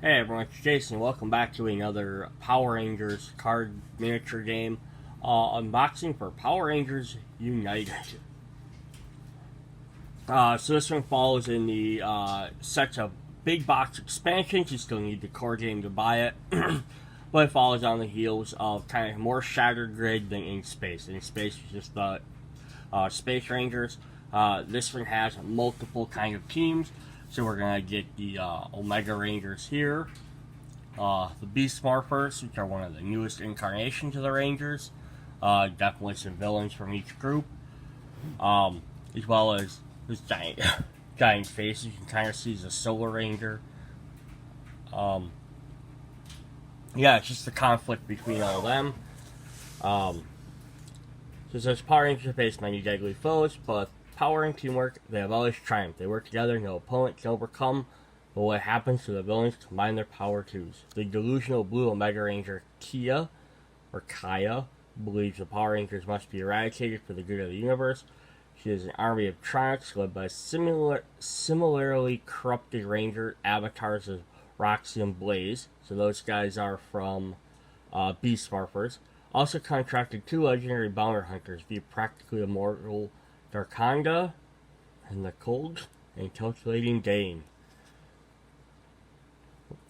Hey everyone, it's Jason. Welcome back to another Power Rangers card miniature game unboxing for Power Rangers United. So this one follows in the sets of big box expansions. You still need the core game to buy it, but it follows on the heels of kind of more shattered grid than In Space. In Space is just the Space Rangers. This one has multiple kind of teams. So we're going to get the Omega Rangers here, the Beast Morphers, which are one of the newest incarnations of the Rangers, definitely some villains from each group, as well as this giant face. You can kind of see the Solar Ranger. Yeah, it's just the conflict between all of them. So it says Power Rangers face many deadly foes, but power and teamwork, they have always triumphed. They work together, no opponent can overcome. But what happens to the villains combine their power twos. The delusional blue Omega Ranger Kaia believes the Power Rangers must be eradicated for the good of the universe. She is an army of Tronics led by similarly corrupted Ranger avatars of Roxy and Blaze. So those guys are from Beast Morphers. Also contracted two legendary bounty hunters, the practically immortal Darkhanga and the cold and calculating Dane.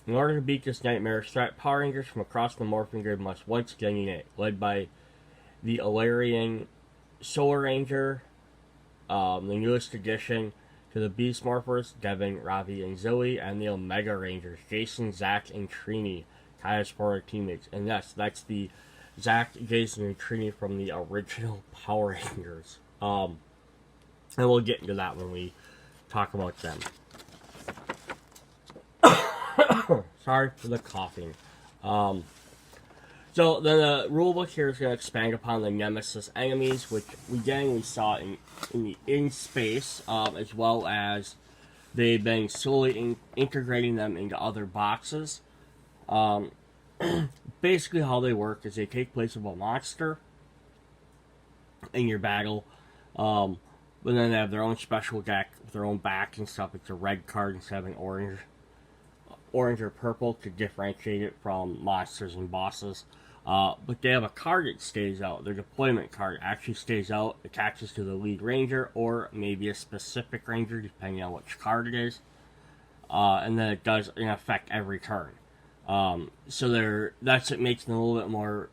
In order to beat this nightmarish threat, Power Rangers from across the morphing grid must once again unite, led by the Illyrian Solar Ranger, the newest addition to the Beast Morphers, Devin, Ravi, and Zoe, and the Omega Rangers, Jason, Zach, and Trainee, Kaia's former teammates. And yes, that's the Zach, Jason, and Trainee from the original Power Rangers. And we'll get into that when we talk about them. Sorry for the coughing. So then the rulebook here is going to expand upon the Nemesis Enemies, which we saw in Space, as well as they've been slowly integrating them into other boxes. Basically how they work is they take place of a monster in your battle. But then they have their own special deck with their own back and stuff. It's a red card instead of an orange or purple to differentiate it from monsters and bosses. But they have a card that stays out. Their deployment card actually stays out, attaches to the lead ranger or maybe a specific ranger depending on which card it is. And then it does in effect every turn. So that's what makes them a little bit more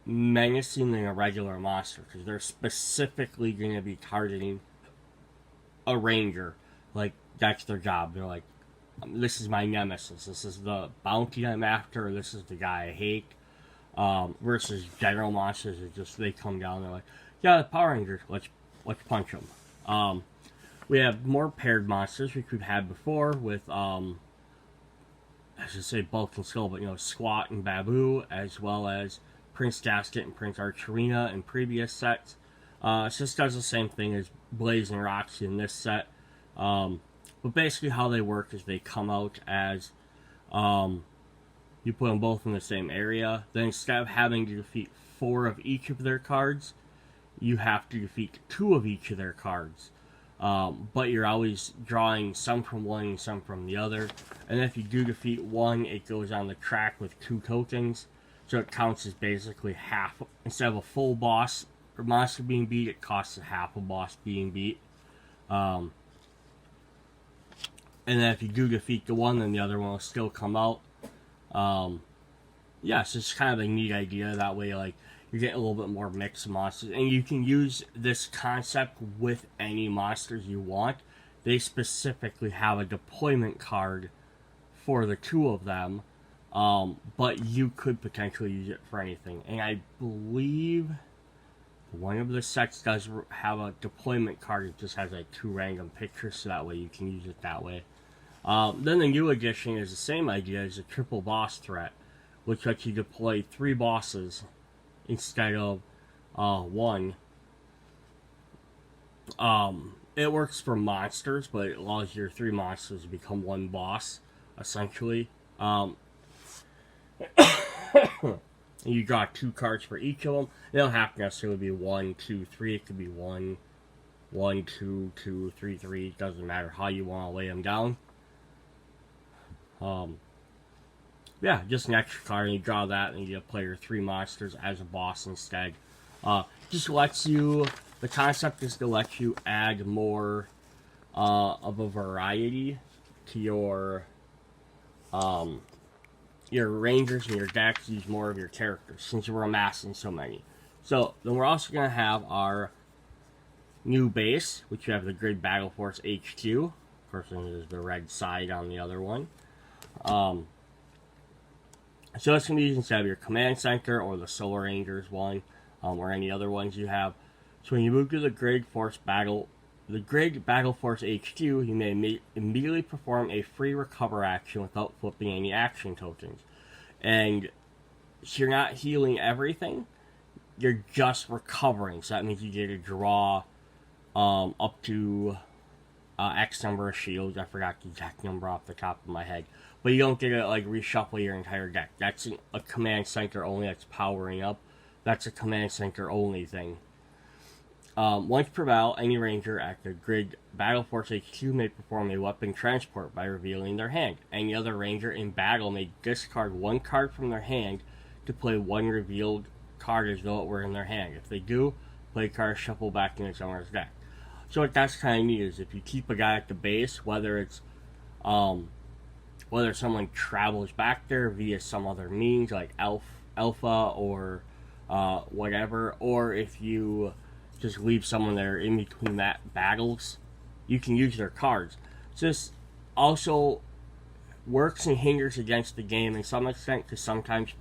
menacing than a regular monster, because they're specifically going to be targeting a ranger. Like, that's their job. They're like, this is my nemesis, this is the bounty I'm after, this is the guy I hate. Versus general monsters, it's just they come down, they're like, yeah, the Power Rangers, let's punch them. We have more paired monsters, which we've had before with I should say Bulk and Skull, but Squat and Babu, as well as Prince Gasket and Prince Archerina in previous sets. It just does the same thing as Blaze and Roxy in this set. But basically how they work is they come out as you put them both in the same area. Then instead of having to defeat 4 of each of their cards, you have to defeat 2 of each of their cards. But you're always drawing some from one and some from the other. And if you do defeat one, it goes on the track with 2 tokens. So it counts as basically half. Instead of a full boss or monster being beat, it costs a half a boss being beat. And then if you do defeat the one, then the other one will still come out. Yeah, so it's kind of a neat idea. That way, like, you're getting a little bit more mix of monsters. And you can use this concept with any monsters you want. They specifically have a deployment card for the 2 of them. But you could potentially use it for anything. And I believe one of the sets does have a deployment card. It just has like 2 random pictures, so that way you can use it that way. Then the new edition is the same idea as a triple boss threat, which lets you deploy 3 bosses instead of 1. It works for monsters, but it allows your 3 monsters to become 1 boss, essentially. You draw 2 cards for each of them. They don't have to necessarily be 1, 2, 3. It could be 1, 1, 2, 2, 3, 3. It doesn't matter how you want to lay them down. Yeah, just an extra card, and you draw that, and you play your 3 monsters as a boss instead. Just lets you, the concept is to let you add more of a variety to your rangers and your decks, use more of your characters, since we're amassing so many. So, then we're also going to have our new base, which you have the Grid Battle Force HQ. Of course, there's the red side on the other one. So it's going to be used instead of your Command Center or the Solar Rangers one, or any other ones you have. So when you move to the Grid Battle Force HQ, you may immediately perform a free recover action without flipping any action tokens. And so you're not healing everything, you're just recovering. So that means you get to draw up to X number of shields. I forgot the exact number off the top of my head. But you don't get to like reshuffle your entire deck. That's a Command Center only, that's powering up. That's a Command Center only thing. Once per battle, any ranger at the Grid Battle Force HQ may perform a weapon transport by revealing their hand. Any other ranger in battle may discard 1 card from their hand to play 1 revealed card as though it were in their hand. If they do, play a card shuffle back in its owner's deck. So what that's kind of neat is if you keep a guy at the base, whether it's whether someone travels back there via some other means like alpha or whatever, or if you just leave someone there in between that battles, you can use their cards. This also works and hinders against the game in some extent, because sometimes,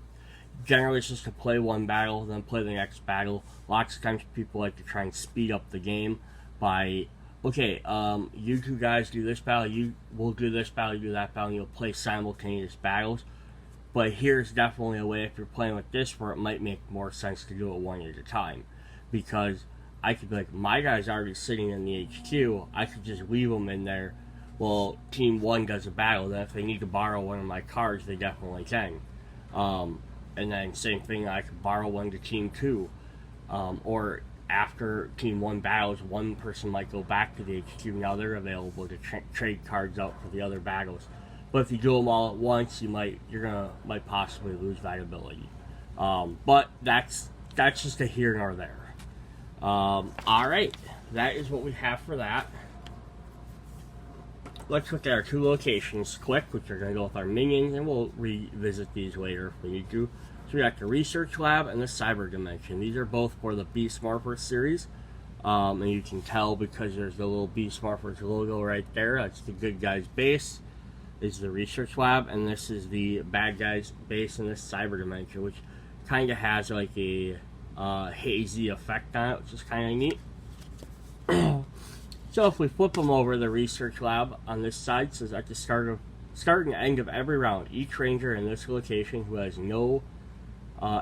generally it's just to play one battle, then play the next battle. Lots of times people like to try and speed up the game by, okay, you 2 guys do this battle, we'll do this battle, you do that battle, and you'll play simultaneous battles. But here's definitely a way, if you're playing with this, where it might make more sense to do it one at a time. Because I could be like, my guy's already sitting in the HQ, I could just leave him in there. Well, Team 1 does a battle, then if they need to borrow one of my cards, they definitely can. And then same thing, I could borrow one to Team 2. Or after Team 1 battles, one person might go back to the HQ, now they're available to trade cards out for the other battles. But if you do them all at once, you might possibly lose that ability. But that's just a here nor there. Alright, that is what we have for that. Let's look at our 2 locations quick, which are going to go with our minions, and we'll revisit these later if we need to. So we got the Research Lab and the Cyber Dimension. These are both for the Beast Morpher series. And you can tell because there's the little Beast Morphers logo right there. That's the good guy's base, is the Research Lab, and this is the bad guy's base in this Cyber Dimension, which kind of has like a hazy effect on it, which is kind of neat. So if we flip them over, the Research Lab on this side says at the start and end of every round, each ranger in this location who has no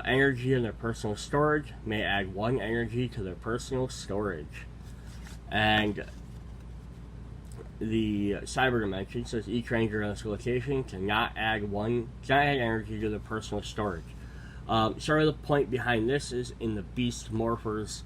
energy in their personal storage may add 1 energy to their personal storage. And the Cyber Dimension says each ranger in this location cannot add energy to their personal storage. Sort of the point behind this is in the Beast Morphers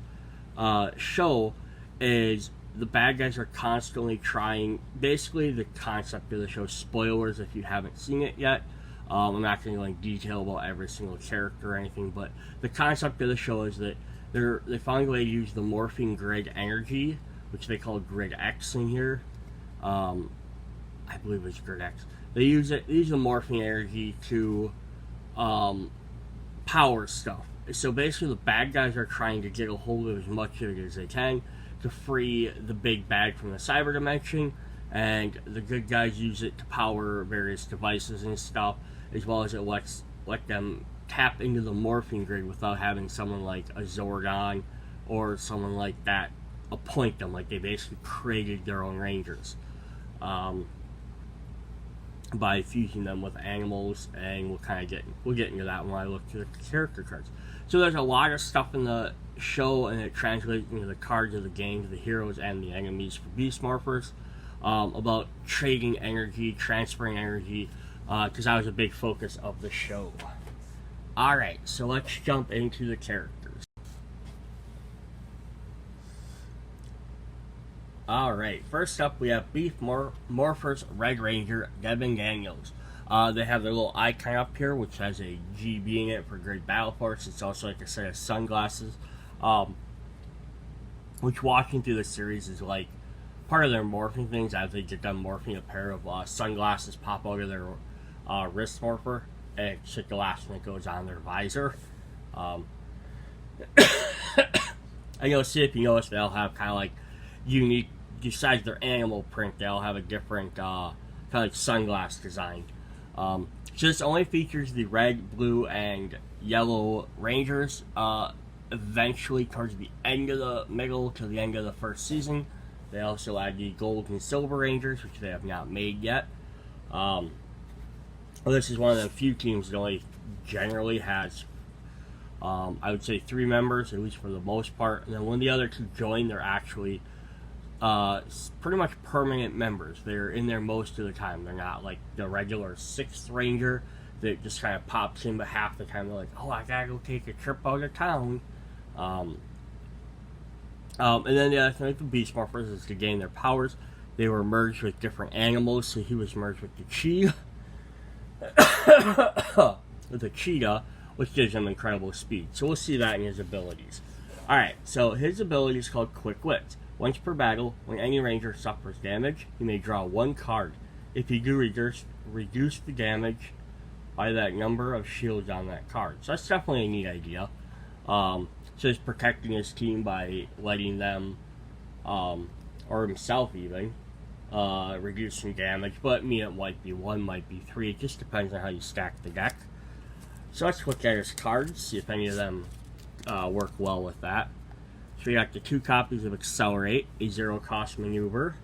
show is the bad guys are constantly trying, basically the concept of the show, spoilers if you haven't seen it yet, I'm not going to go in detail about every single character or anything, but the concept of the show is that they found a way to use the morphing grid energy, which they call Grid X in here. I believe it's Grid X. They use the morphing energy to power stuff. So basically the bad guys are trying to get a hold of as much of it as they can to free the big bad from the Cyber Dimension, and the good guys use it to power various devices and stuff, as well as it let them tap into the morphing grid without having someone like a Zord or someone like that appoint them. Like, they basically created their own rangers by fusing them with animals, and we'll get into that when I look through the character cards. So there's a lot of stuff in the show, and it translates into the cards of the games, the heroes and the enemies for Beast Morphers, about trading energy, transferring energy, because that was a big focus of the show. Alright, so let's jump into the characters. Alright, first up we have Beast Morphers Red Ranger Devin Daniels. They have their little icon up here, which has a GB in it for Great Battle Force. It's also like a set of sunglasses, which walking through the series is like part of their morphing things. As they get done morphing, a pair of sunglasses pop out of their wrist morpher, and it's like the last thing that goes on their visor. And you'll see, if you notice, they'll have kind of like unique, besides their animal print, they'll have a different kind of like sunglass design. So this only features the red, blue, and yellow Rangers. Eventually, towards the end of the middle to the end of the first season, they also add the gold and silver Rangers, which they have not made yet. Well, this is one of the few teams that only generally has, I would say, 3 members, at least for the most part. And then when the other 2 join, they're actually pretty much permanent members. They're in there most of the time. They're not like the regular 6th Ranger that just kind of pops in, but half the time they're like, oh, I gotta go take a trip out of town. And then the other thing with the Beast Morphers is to gain their powers. They were merged with different animals, so he was merged with the cheetah. With the cheetah, which gives him incredible speed. So we'll see that in his abilities. Alright, so his ability is called Quick Wit. Once per battle, when any ranger suffers damage, he may draw 1 card. If you do reduce the damage by that number of shields on that card. So that's definitely a neat idea. So he's protecting his team by letting them, or himself even, reducing damage. But it might be 1, might be 3. It just depends on how you stack the deck. So let's look at his cards, see if any of them work well with that. So we got the 2 copies of Accelerate, a 0-cost maneuver.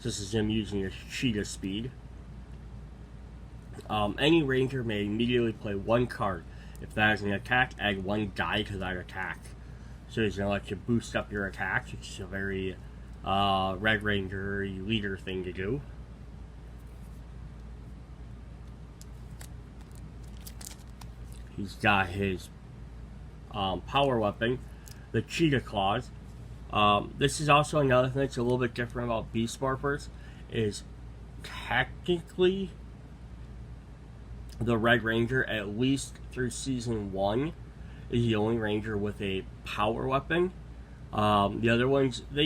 This is him using his cheetah speed. Any ranger may immediately play 1 card. If that is an attack, add 1 die to that attack. So he's going to let you boost up your attacks, which is a very Red Ranger leader thing to do. He's got his power weapon, the Cheetah Claws. This is also another thing that's a little bit different about Beast Morphers, is technically the Red Ranger, at least through Season 1, is the only Ranger with a power weapon. The other ones, the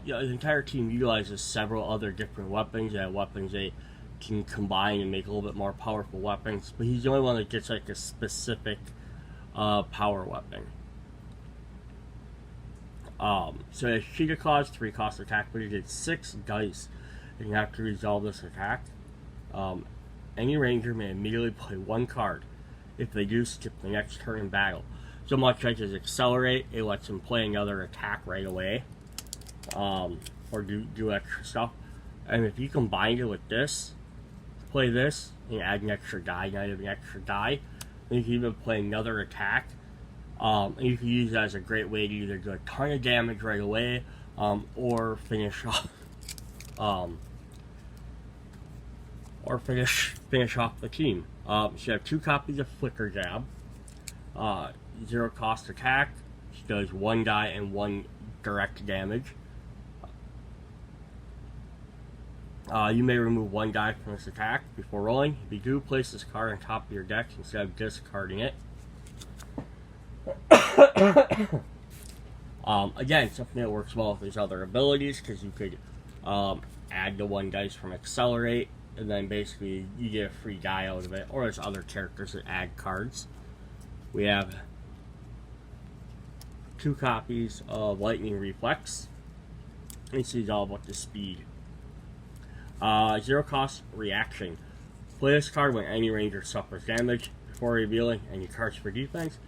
entire team utilizes several other different weapons. They have weapons they can combine and make a little bit more powerful weapons, but he's the only one that gets like a specific power weapon. So his Cheetah Claws, 3-cost attack, but he gets 6 dice, and you have to resolve this attack. Any ranger may immediately play 1 card. If they do, skip the next turn in battle. So much like his Accelerate, it lets him play another attack right away, or do extra stuff. And if you combine it with this, play this, and add an extra die, not even an extra die, then you can even play another attack. And you can use that as a great way to either do a ton of damage right away, or finish off, finish off the team. So you have 2 copies of Flicker Jab, 0-cost attack, which does 1 die and 1 direct damage. You may remove 1 die from this attack before rolling. If you do, place this card on top of your deck instead of discarding it. Again, something that works well with his other abilities, because you could add the 1 dice from Accelerate, and then basically you get a free die out of it, or there's other characters that add cards. We have 2 copies of Lightning Reflex. This is all about the speed. 0-cost Reaction. Play this card when any ranger suffers damage. Before revealing any cards for defense,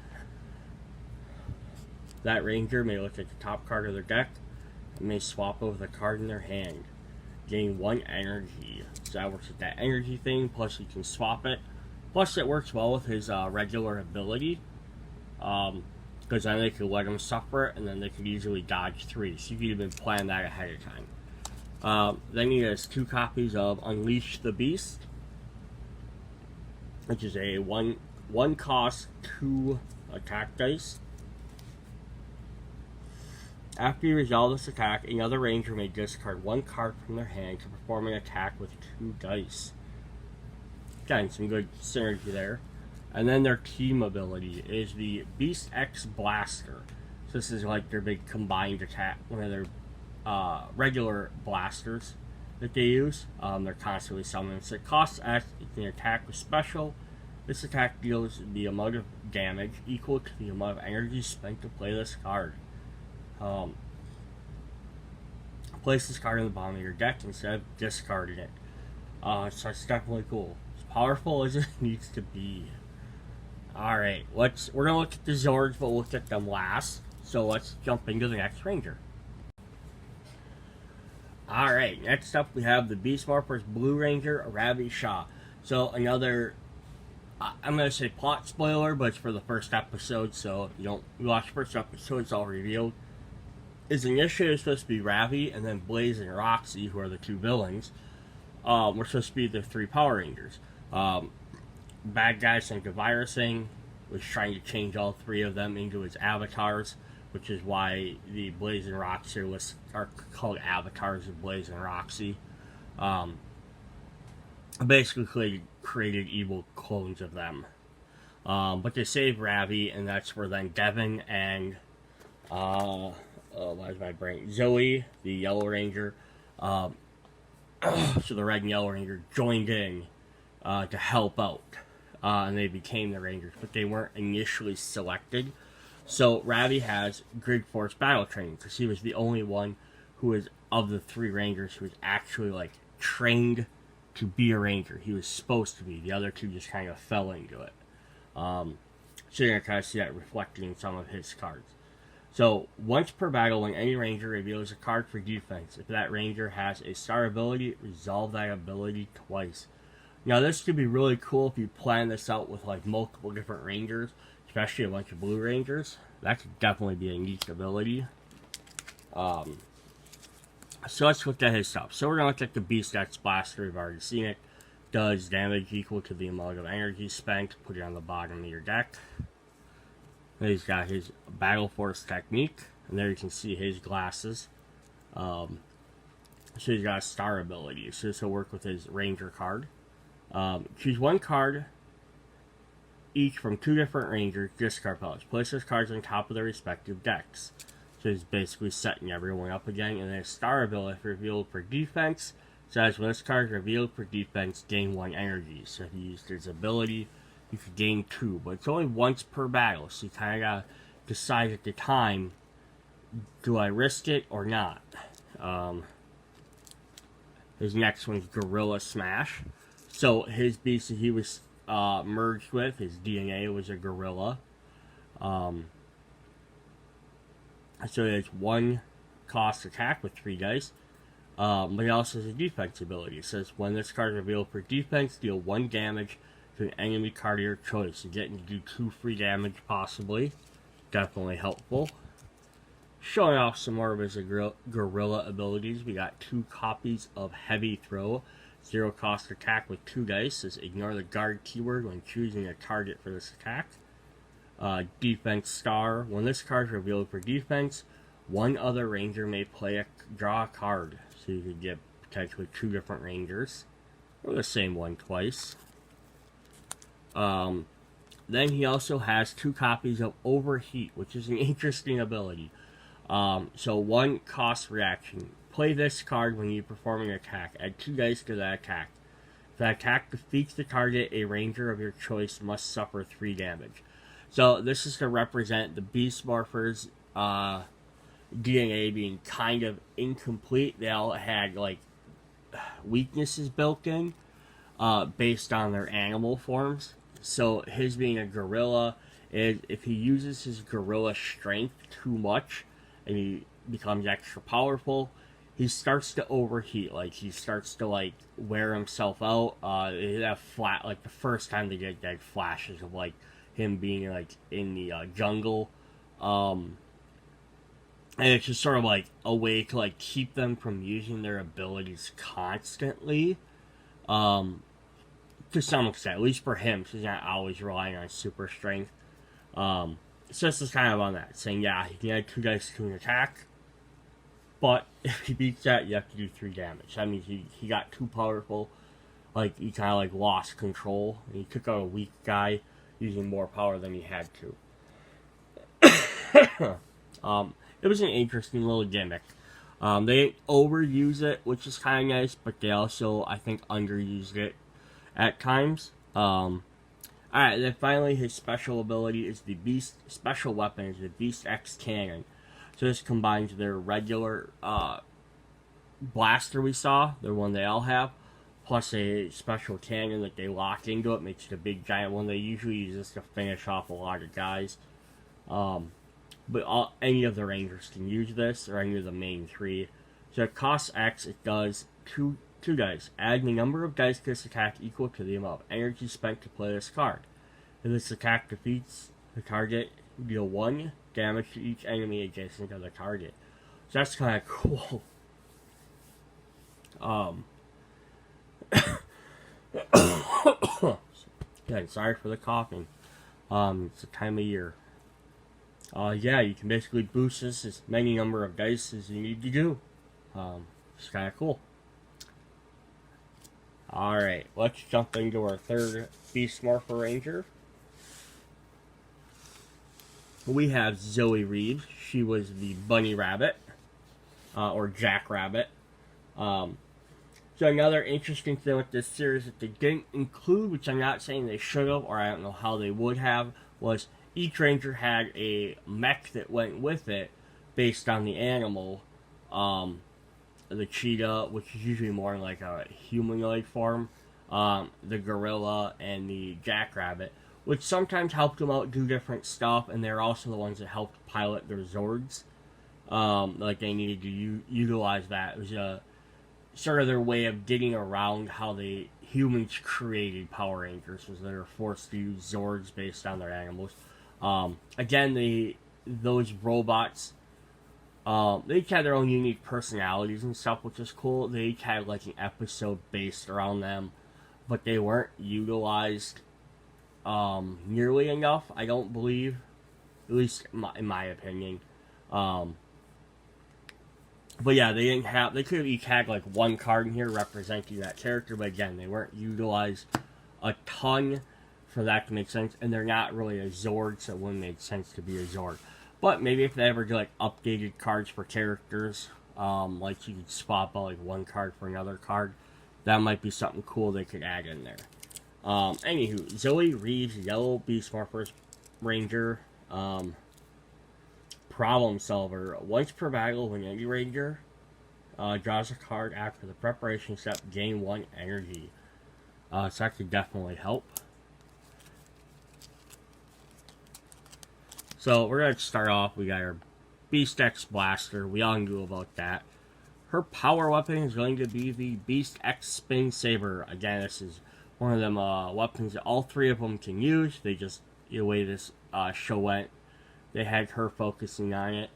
that ranger may look at the top card of their deck and may swap over the card in their hand. Gain 1 energy. So that works with that energy thing, plus you can swap it. Plus it works well with his regular ability, because then they could let him suffer it, and then they could easily dodge 3. So you could even plan that ahead of time. Then he has 2 copies of Unleash the Beast, which is a 1-cost 2 attack dice. After you resolve this attack, another ranger may discard 1 card from their hand to perform an attack with 2 dice. again, some good synergy there. And then their team ability is the Beast X Blaster. So this is like their big combined attack, one of their regular blasters that they use. They're constantly summoning. So it costs X, it can attack with special. This attack deals the amount of damage equal to the amount of energy spent to play this card. Place this card in the bottom of your deck instead of discarding it. So it's definitely cool. As powerful as it needs to be. Alright, we're gonna look at the Zords, but we'll look at them last. So let's jump into the next Ranger. Alright, next up we have the Beast Morphers Blue Ranger, Ravi Shah. So another, I'm gonna say plot spoiler, but it's for the first episode, so if you don't watch the first episode, it's all revealed. His initiative is supposed to be Ravi, and then Blaze and Roxy, who are the two villains, were supposed to be the three Power Rangers. Bad guy Sinister Sabotage was trying to change all three of them into his avatars, which is why the Blaze and Roxy are called avatars of Blaze and Roxy. Basically created evil clones of them. But they saved Ravi, and that's where then Devin and why is my brain? Zoe, the Yellow Ranger, so the Red and Yellow Ranger joined in to help out. And they became the Rangers, but they weren't initially selected. So Ravi has Grid Force battle training, because he was the only one who was, of the three Rangers, who was actually, like, trained to be a Ranger. He was supposed to be. The other two just kind of fell into it. So you're going to kind of see that reflected in some of his cards. So, once per battle, when any Ranger reveals a card for defense, if that Ranger has a star ability, resolve that ability twice. Now, this could be really cool if you plan this out with, like, multiple different Rangers, especially a bunch of Blue Rangers. That could definitely be a neat ability. So let's look at his stuff. So we're going to look at the Beast X Blaster. We've already seen it. Does damage equal to the amount of energy spent. Put it on the bottom of your deck. And he's got his Battle Force technique. And there you can see his glasses. So he's got a star ability. So this will work with his Ranger card. Choose one card each from two different Rangers, discard pellets. Place those cards on top of their respective decks. So he's basically setting everyone up again. And then his star ability revealed for defense says when this card is revealed for defense, gain 1 energy. So if he used his ability, you could gain 2. But it's only once per battle. So you kind of got to decide at the time, do I risk it or not? His next one's Gorilla Smash. So his beast that he was merged with, his DNA was a gorilla. So he has 1 cost attack with 3 dice. But he also has a defense ability. It says when this card is revealed for defense, deal 1 damage to an enemy card of your choice. You're getting to do 2 free damage possibly. Definitely helpful. Showing off some more of his gorilla abilities, we got 2 copies of Heavy Throw. 0 cost attack with 2 dice. Says ignore the guard keyword when choosing a target for this attack. Defense Star. When this card is revealed for defense, 1 other Ranger may draw a card. So you could get potentially 2 different Rangers. Or the same one twice. Then he also has 2 copies of Overheat, which is an interesting ability. So 1 cost reaction. Play this card when you perform an attack. Add 2 dice to that attack. If that attack defeats the target, a Ranger of your choice must suffer 3 damage. So this is to represent the Beast Morphers' DNA being kind of incomplete. They all had like weaknesses built in based on their animal forms. So his being a gorilla is if he uses his gorilla strength too much and he becomes extra powerful, he starts to overheat. Like he starts to like wear himself out. They have like the first time they get like flashes of like him being like in the jungle. And it's just sort of like a way to like keep them from using their abilities constantly. To some extent, at least for him, because he's not always relying on super strength. So this is kind of on that, saying yeah, he can add 2 dice to an attack, but if he beats that, you have to do 3 damage. That means he got too powerful. like he kind of like lost control. And he took out a weak guy using more power than he had to. It was an interesting little gimmick. They didn't overuse it, which is kind of nice, but they also, I think, underused it at times. Alright, then finally his special ability is the Beast, special weapon is the Beast X Cannon. So this combines their regular blaster we saw, the one they all have, plus a special cannon that they lock into it, makes it a big giant one. They usually use this to finish off a lot of guys. But any of the Rangers can use this, or any of the main three. So it costs X, it does two dice. Add the number of dice to this attack equal to the amount of energy spent to play this card. If this attack defeats the target, deal 1 damage to each enemy adjacent to the target. So that's kind of cool. Again, sorry for the coughing. It's the time of year. Yeah, you can basically boost this as many number of dice as you need to do. It's kind of cool. Alright, let's jump into our third Beast Morpher Ranger. We have Zoe Reeves. She was the Bunny Rabbit, or Jack Rabbit. So another interesting thing with this series that they didn't include, which I'm not saying they should have, or I don't know how they would have, was each Ranger had a mech that went with it based on the animal. The cheetah, which is usually more like a humanoid form, the gorilla, and the jackrabbit, which sometimes helped them out do different stuff, and they're also the ones that helped pilot their Zords. Like they needed to utilize that. It was sort of their way of getting around how the humans created Power Rangers, was they were forced to use Zords based on their animals. Again, those robots, they each had their own unique personalities and stuff, which is cool. They each had like an episode based around them, but they weren't utilized nearly enough, I don't believe, at least in my opinion. But yeah, they could have each had like one card in here representing that character, but again, they weren't utilized a ton for that to make sense, and they're not really a Zord, so it wouldn't make sense to be a Zord. But maybe if they ever do like updated cards for characters, like you could swap out like one card for another card, that might be something cool they could add in there. Anywho, Zoe Reeves, Yellow Beast Morphers Ranger, Problem Solver. Once per battle, when any Ranger draws a card after the preparation step, gain 1 energy. So that could definitely help. So we're going to start off, we got our Beast X Blaster, we all knew about that. Her power weapon is going to be the Beast X Spin Saber. Again, this is one of them weapons that all three of them can use. They just, the way this show went, they had her focusing on it.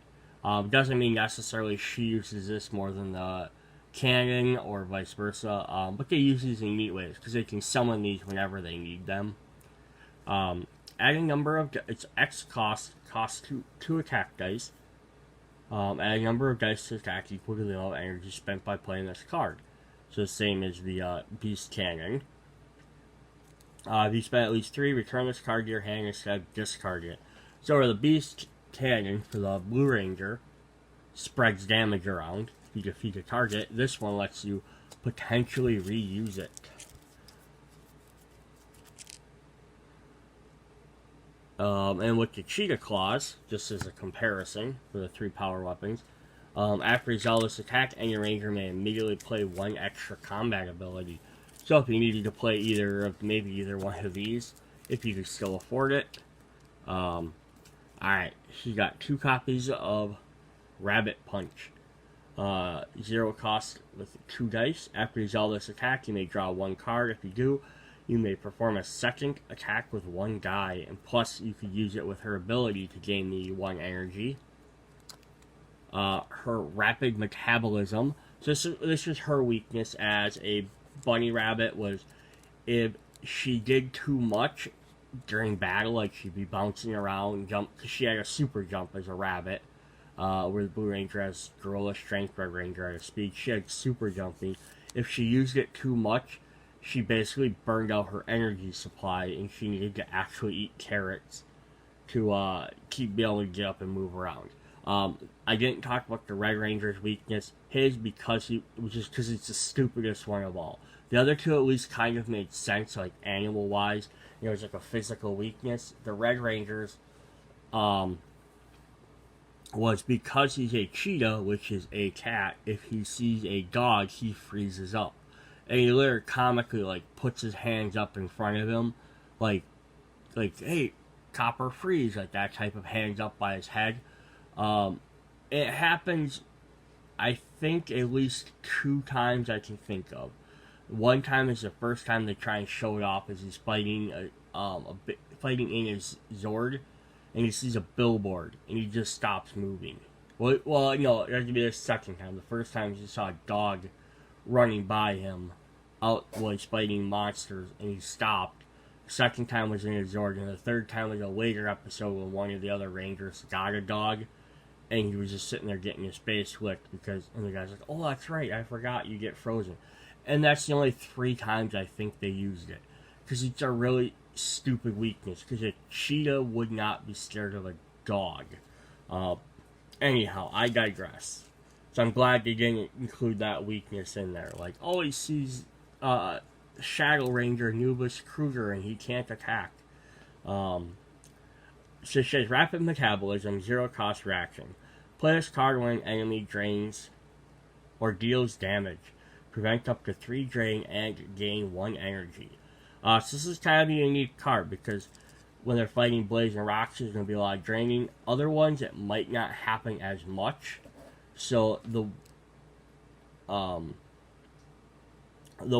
Doesn't mean necessarily she uses this more than the cannon or vice versa, but they use these in neat ways, because they can summon these whenever they need them. Adding number of, it's X costs 2 attack dice. Adding number of dice to attack equal to the amount of energy spent by playing this card. So the same as the Beast Cannon. If you spend at least 3, return this card to your hand instead of discarding it. So for the Beast Cannon, for the Blue Ranger, spreads damage around. If you defeat a target, this one lets you potentially reuse it. And with the Cheetah Claws, just as a comparison for the 3 power weapons, after resolve this attack, any Ranger may immediately play 1 extra combat ability. So if you needed to play either one of these, if you could still afford it. Alright, she got 2 copies of Rabbit Punch. 0 cost with 2 dice. After resolve this attack, you may draw 1 card. If you do, you may perform a second attack with 1 die, and plus you could use it with her ability to gain the 1 energy. Her rapid metabolism. So this is her weakness as a bunny rabbit, was if she did too much during battle, like she'd be bouncing around, jump, because she had a super jump as a rabbit, where the Blue Ranger has gorilla strength, Red Ranger has speed. She had super jumping. If she used it too much, she basically burned out her energy supply and she needed to actually eat carrots to keep being able to get up and move around. I didn't talk about the Red Ranger's weakness. His, because it's the stupidest one of all. The other two at least kind of made sense, like animal-wise. You know, it's like a physical weakness. The Red Ranger's was because he's a cheetah, which is a cat. If he sees a dog, he freezes up, and he literally comically like puts his hands up in front of him, like hey, copper freeze, like that type of hands up by his head. It happens, I think, at least 2 times I can think of. One time is the first time they try and show it off as he's fighting fighting in his Zord, and he sees a billboard and he just stops moving. Well, no, it has to be the second time. The first time he saw a dog running by him out while he's fighting monsters, and he stopped. The second time was in his Zord, and the third time was a later episode when one of the other Rangers got a dog, and he was just sitting there getting his face licked and the guy's like, "Oh, that's right, I forgot you get frozen." And that's the only 3 times I think they used it, because it's a really stupid weakness, because a cheetah would not be scared of a dog. Anyhow, I digress. So I'm glad they didn't include that weakness in there. Like, oh, he sees Shadow Ranger Nubus Kruger and he can't attack. So it says rapid metabolism, 0 cost reaction. Play this card when an enemy drains or deals damage. Prevent up to 3 drain and gain 1 energy. So this is kind of a unique card because when they're fighting Blaze and Roxy, there's going to be a lot of draining. Other ones, it might not happen as much. So the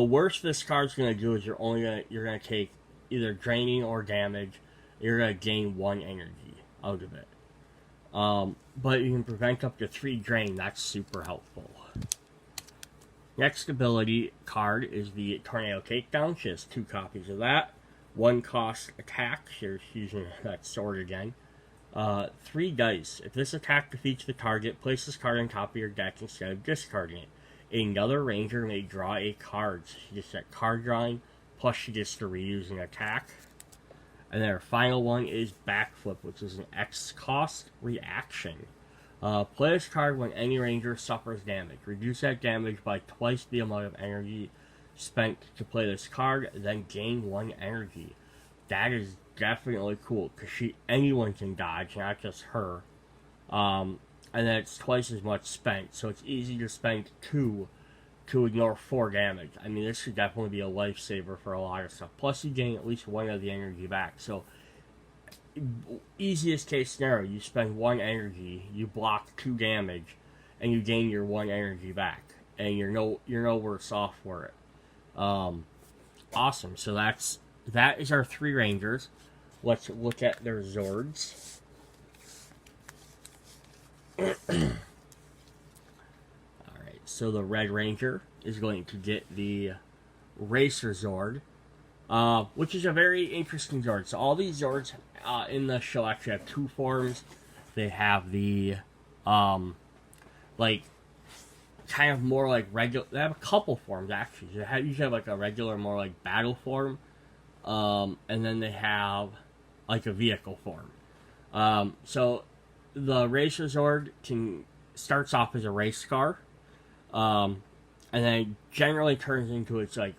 worst this card's going to do is you're going to take either draining or damage. You're going to gain 1 energy out of it. But you can prevent up to 3 drain. That's super helpful. Next ability card is the Tornado Takedown. She has 2 copies of that. 1 cost attack. She's using that sword again. 3 dice. If this attack defeats the target, place this card on top of your deck instead of discarding it. Another ranger may draw a card. So she gets that card drawing, plus she gets to reuse an attack. And then our final one is Backflip, which is an X cost reaction. Play this card when any ranger suffers damage. Reduce that damage by twice the amount of energy spent to play this card, then gain 1 energy. That is definitely cool, because anyone can dodge, not just her. And then it's twice as much spent, so it's easy to spend 2 to ignore 4 damage. I mean, this should definitely be a lifesaver for a lot of stuff. Plus, you gain at least 1 of the energy back. So, easiest case scenario, you spend 1 energy, you block 2 damage, and you gain your 1 energy back, and you're no worse off for it. Awesome. So that is our 3 rangers. Let's look at their Zords. Alright, so the Red Ranger is going to get the Racer Zord, which is a very interesting Zord. So all these Zords in the show actually have 2 forms. They have the, like, kind of more like regular, they have a couple forms actually. They usually have like a regular, more like battle form, and then they have like a vehicle form. So the Racer Zord starts off as a race car, and then generally turns into its like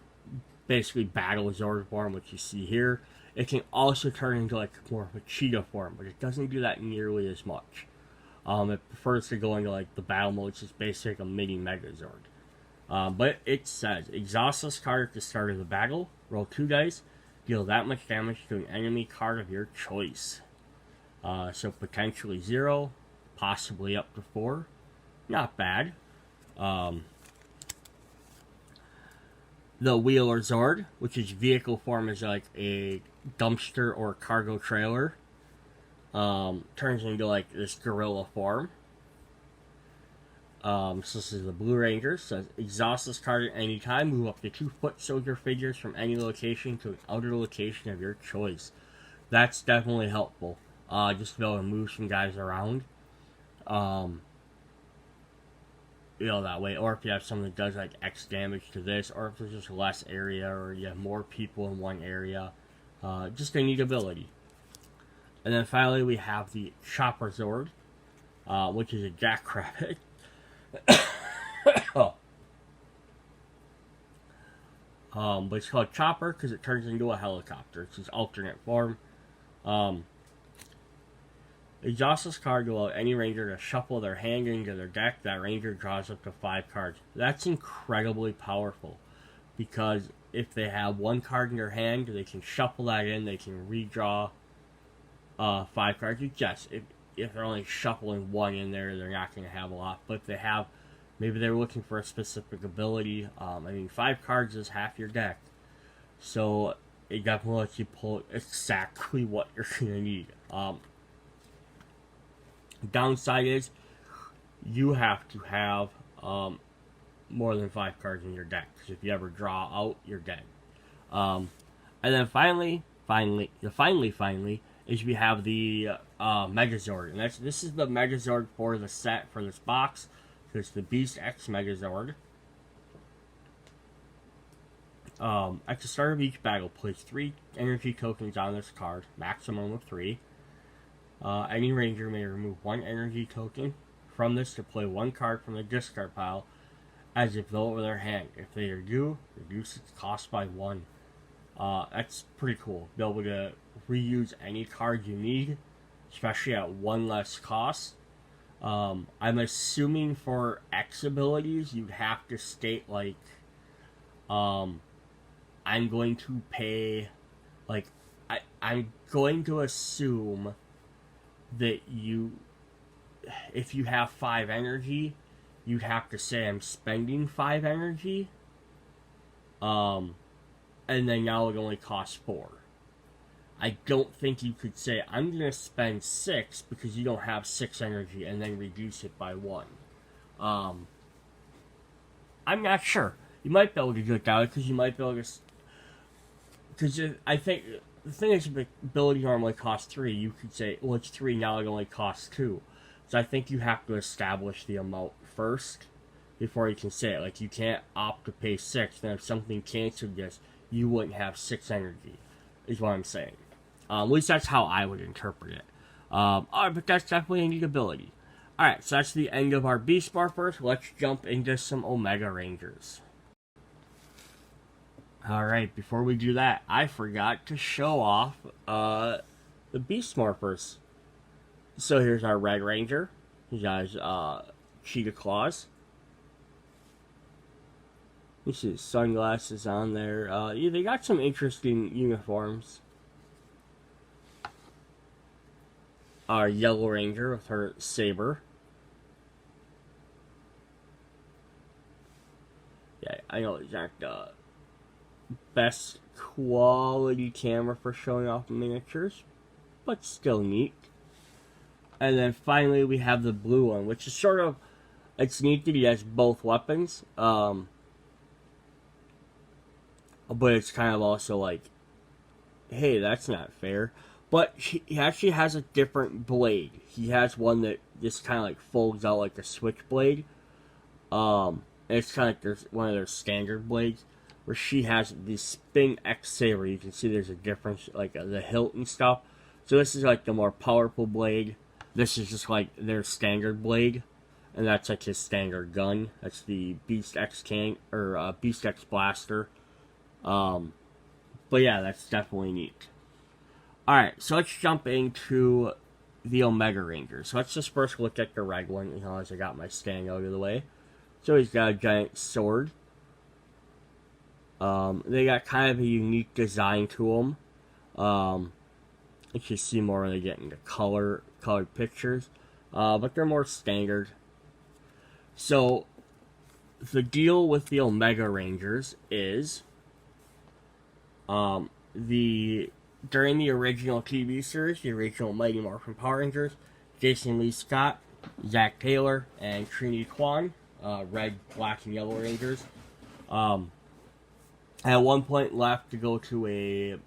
basically battle Zord form, which you see here. It can also turn into like more of a cheetah form, but it doesn't do that nearly as much. It prefers to go into like the battle mode, which is basically like a mini Megazord. But it says, exhaust this card at the start of the battle, roll 2 dice, deal that much damage to an enemy card of your choice. So potentially 0, possibly up to 4. Not bad. The Wheeler Zord, which is vehicle form, is like a dumpster or cargo trailer. Turns into like this gorilla form. So this is the Blue Ranger. Says exhaust this card at any time. Move up to 2 foot soldier figures from any location to an outer location of your choice. That's definitely helpful. Just to be able to move some guys around. that way, or if you have something that does like X damage to this, or if there's just less area, or you have more people in one area. Just a neat ability. And then finally we have the Chopper Zord, which is a jackrabbit. Oh. But it's called Chopper because it turns into a helicopter. It's its alternate form. Exhaust this card to allow any ranger to shuffle their hand into their deck. That ranger draws up to 5 cards. That's incredibly powerful, because if they have 1 card in their hand, they can shuffle that in. They can redraw 5 cards. Yes, if they're only shuffling 1 in there, they're not going to have a lot. But if they have, maybe they're looking for a specific ability. 5 cards is half your deck, so it definitely lets you pull exactly what you're going to need. Downside is you have to have more than 5 cards in your deck, because if you ever draw out, you're dead. And then finally is we have the Megazord, and this is the Megazord for the set for this box. So it's the Beast X Megazord. At the start of each battle, place 3 energy tokens on this card, maximum of 3. Any ranger may remove 1 energy token from this to play 1 card from the discard pile as if though it were their hand. If they do, reduce its cost by 1. That's pretty cool. Be able to reuse any card you need, especially at 1 less cost. I'm assuming for X abilities, you'd have to state, like, I'm going to pay, like, I'm going to assume that if you have 5 energy, you'd have to say I'm spending 5 energy, and then now it only costs 4. I don't think you could say I'm going to spend 6 because you don't have 6 energy and then reduce it by 1. I'm not sure. You might be able to do it that way, because you might be able to, because I think the thing is, if the ability normally costs 3, you could say, well, it's 3, now it only costs 2. So I think you have to establish the amount first before you can say it. Like, you can't opt to pay 6, then if something canceled this, you wouldn't have 6 energy, is what I'm saying. At least that's how I would interpret it. Alright, but that's definitely a neat ability. Alright, so that's the end of our Beast Morphers. Let's jump into some Omega Rangers. Alright, before we do that, I forgot to show off the Beast Morphers. So here's our Red Ranger. He has cheetah claws. You see his sunglasses on there. Yeah, they got some interesting uniforms. Our Yellow Ranger with her saber. Yeah, I know it's not the best quality camera for showing off miniatures, but still neat. And then finally we have the blue one, which is sort of, it's neat that he has both weapons, but it's kind of also like, hey, that's not fair. But he actually has a different blade. He has one that just kind of like folds out like a switchblade. And it's kind of like there's one of their standard blades, where she has the Spin X Saber. You can see there's a difference, like the hilt and stuff. So this is like the more powerful blade. This is just like their standard blade, and that's like his standard gun. That's the Beast X Beast X Blaster. But yeah, that's definitely neat. Alright, so let's jump into the Omega Ranger. So let's just first look at the red one, as I got my stand out of the way. So he's got a giant sword. They got kind of a unique design to them. You can see more when they get into colored pictures. But they're more standard. So, the deal with the Omega Rangers is, during the original TV series, the original Mighty Morphin Power Rangers, Jason Lee Scott, Zach Taylor, and Trainee Claw, Red, Black, and Yellow Rangers, at one point left to go to a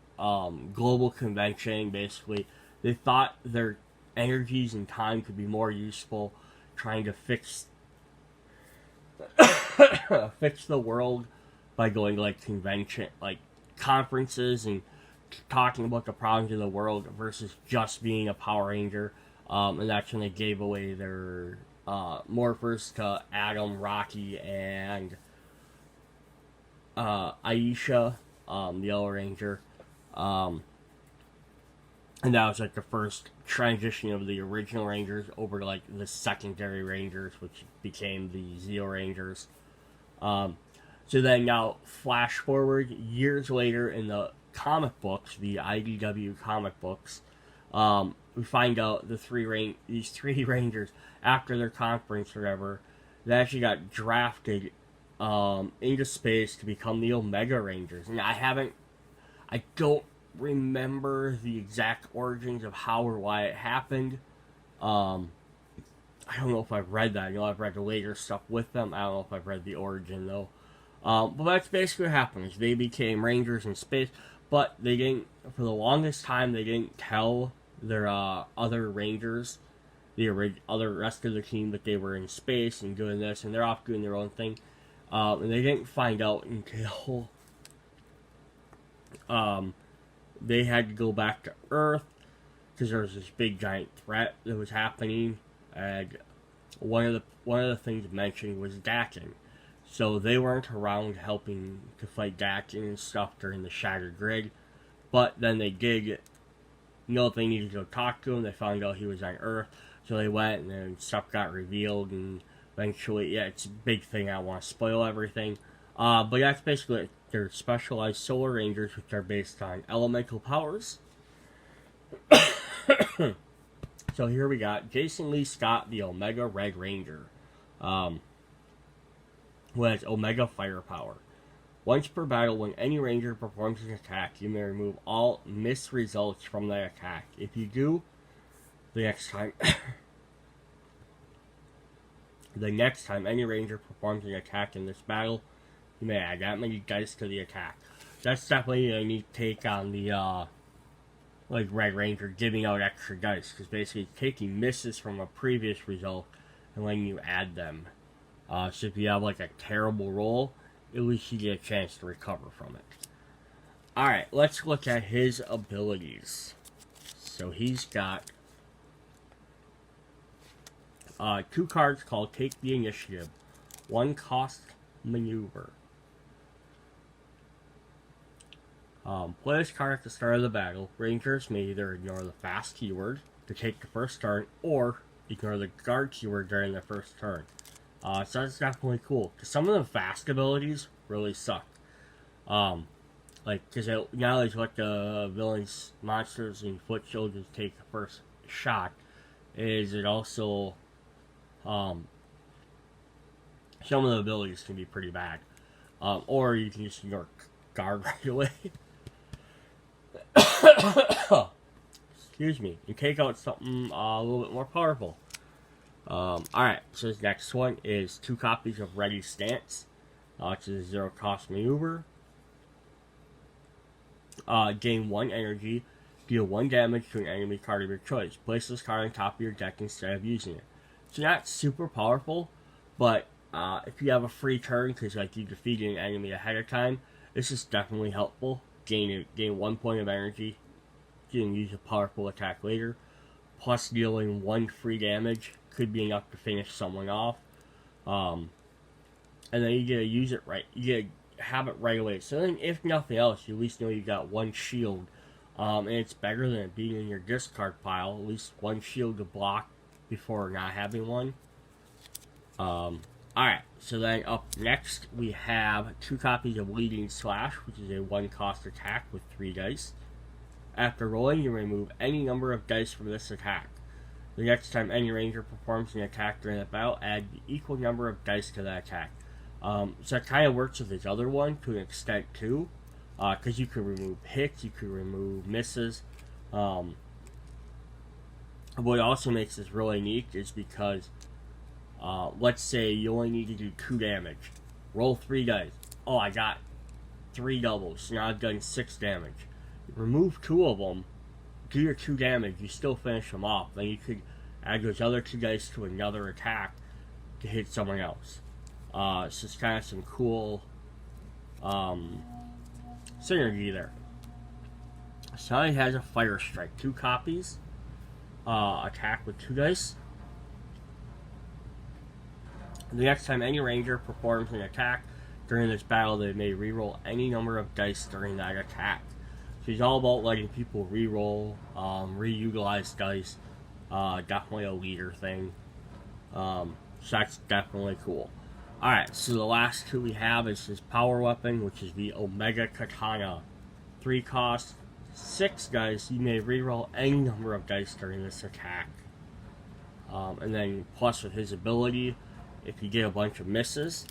global convention. Basically, they thought their energies and time could be more useful trying to fix fix the world by going to like convention, like conferences and talking about the problems of the world versus just being a Power Ranger. And that's when they gave away their Morphers to Adam, Rocky, and Aisha, the Yellow Ranger. And that was like the first transition of the original Rangers over to like the secondary Rangers, which became the Zeo Rangers. So then now, flash forward years later in the comic books, the IDW comic books, we find out these three Rangers, after their conference or whatever, they actually got drafted into space to become the Omega Rangers. And I don't remember the exact origins of how or why it happened. I don't know if I've read that. I've read the later stuff with them. I don't know if I've read the origin, though. But that's basically what happened. Is they became Rangers in space, but they didn't, for the longest time, they didn't tell their other Rangers, the rest of the team, that they were in space and doing this, and they're off doing their own thing. And they didn't find out until they had to go back to Earth, because there was this big giant threat that was happening, and one of the things mentioned was Dakin. So they weren't around helping to fight Dakin and stuff during the Shattered Grid, but then they did know if they needed to go talk to him. They found out he was on Earth, so they went, and then stuff got revealed, and eventually, yeah, it's a big thing. I don't want to spoil everything, but that's basically it. They're specialized Solar Rangers, which are based on elemental powers. So here we got Jason Lee Scott, the Omega Red Ranger, who has Omega Firepower. Once per battle, when any Ranger performs an attack, you may remove all missed results from that attack. If you do, the next time any Ranger performs an attack in this battle, you may add that many dice to the attack. That's definitely a neat take on the Red Ranger giving out extra dice, because basically taking misses from a previous result and letting you add them. So if you have like a terrible roll, at least you get a chance to recover from it. Alright, let's look at his abilities. So he's got 2 cards called Take the Initiative. 1 cost maneuver. Play this card at the start of the battle. Rangers may either ignore the fast keyword to take the first turn, or ignore the guard keyword during the first turn. So that's definitely cool, because some of the fast abilities really suck. Because now they let the villains, monsters, and foot soldiers take the first shot, is it also, some of the abilities can be pretty bad. Or you can just ignore guard right away. Excuse me. You take out something a little bit more powerful. Alright, so this next one is 2 copies of Ready Stance, which is a 0 cost maneuver. Gain 1 energy, deal 1 damage to an enemy card of your choice. Place this card on top of your deck instead of using it. So not super powerful, but if you have a free turn, because like you defeated an enemy ahead of time, this is definitely helpful. Gain 1 point of energy. You can use a powerful attack later. Plus dealing 1 free damage could be enough to finish someone off. And then you get to use it right. You get to have it right away. So then, if nothing else, you at least know you got 1 shield. And it's better than it being in your discard pile. At least 1 shield to block before not having one. Alright, so then up next we have 2 copies of Leading Slash, which is a 1 cost attack with 3 dice. After rolling, you remove any number of dice from this attack. The next time any Ranger performs an attack during the battle, add the equal number of dice to that attack. So it kind of works with this other one to an extent too, because you can remove hits, you can remove misses. What also makes this really neat is because, let's say you only need to do 2 damage. Roll 3 dice. Oh, I got 3 doubles, so now I've done 6 damage. Remove 2 of them, do your 2 damage, you still finish them off. Then you could add those other 2 dice to another attack to hit someone else. So it's kind of some cool synergy there. So he has a Fire Strike, 2 copies, attack with 2 dice. The next time any ranger performs an attack during this battle, they may reroll any number of dice during that attack. So he's all about letting people reroll, reutilize dice. Definitely a leader thing. So that's definitely cool. Alright, so the last 2 we have is his power weapon, which is the Omega Katana. 3 cost, 6 dice. You may reroll any number of dice during this attack. And then plus with his ability, if you get a bunch of misses,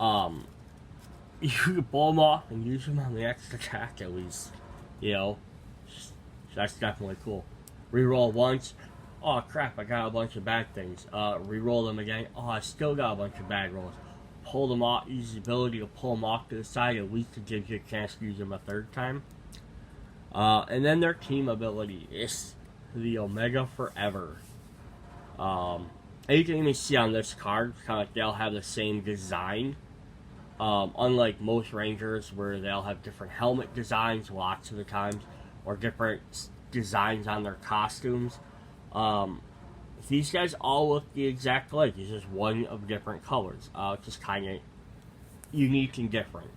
you can pull them off and use them on the next attack at least. You know, so that's definitely cool. Reroll once. Oh crap, I got a bunch of bad things. Reroll them again. Oh, I still got a bunch of bad rolls. Pull them off. Use the ability to pull them off to the side. At least it gives you a chance to use them a 3rd time. And then their team ability is the Omega Forever. And you can even see on this card, kind of like they'll have the same design. Unlike most Rangers, where they'll have different helmet designs lots of the times, or different designs on their costumes. These guys all look the exact like. It's just one of different colors. It's just kind of unique and different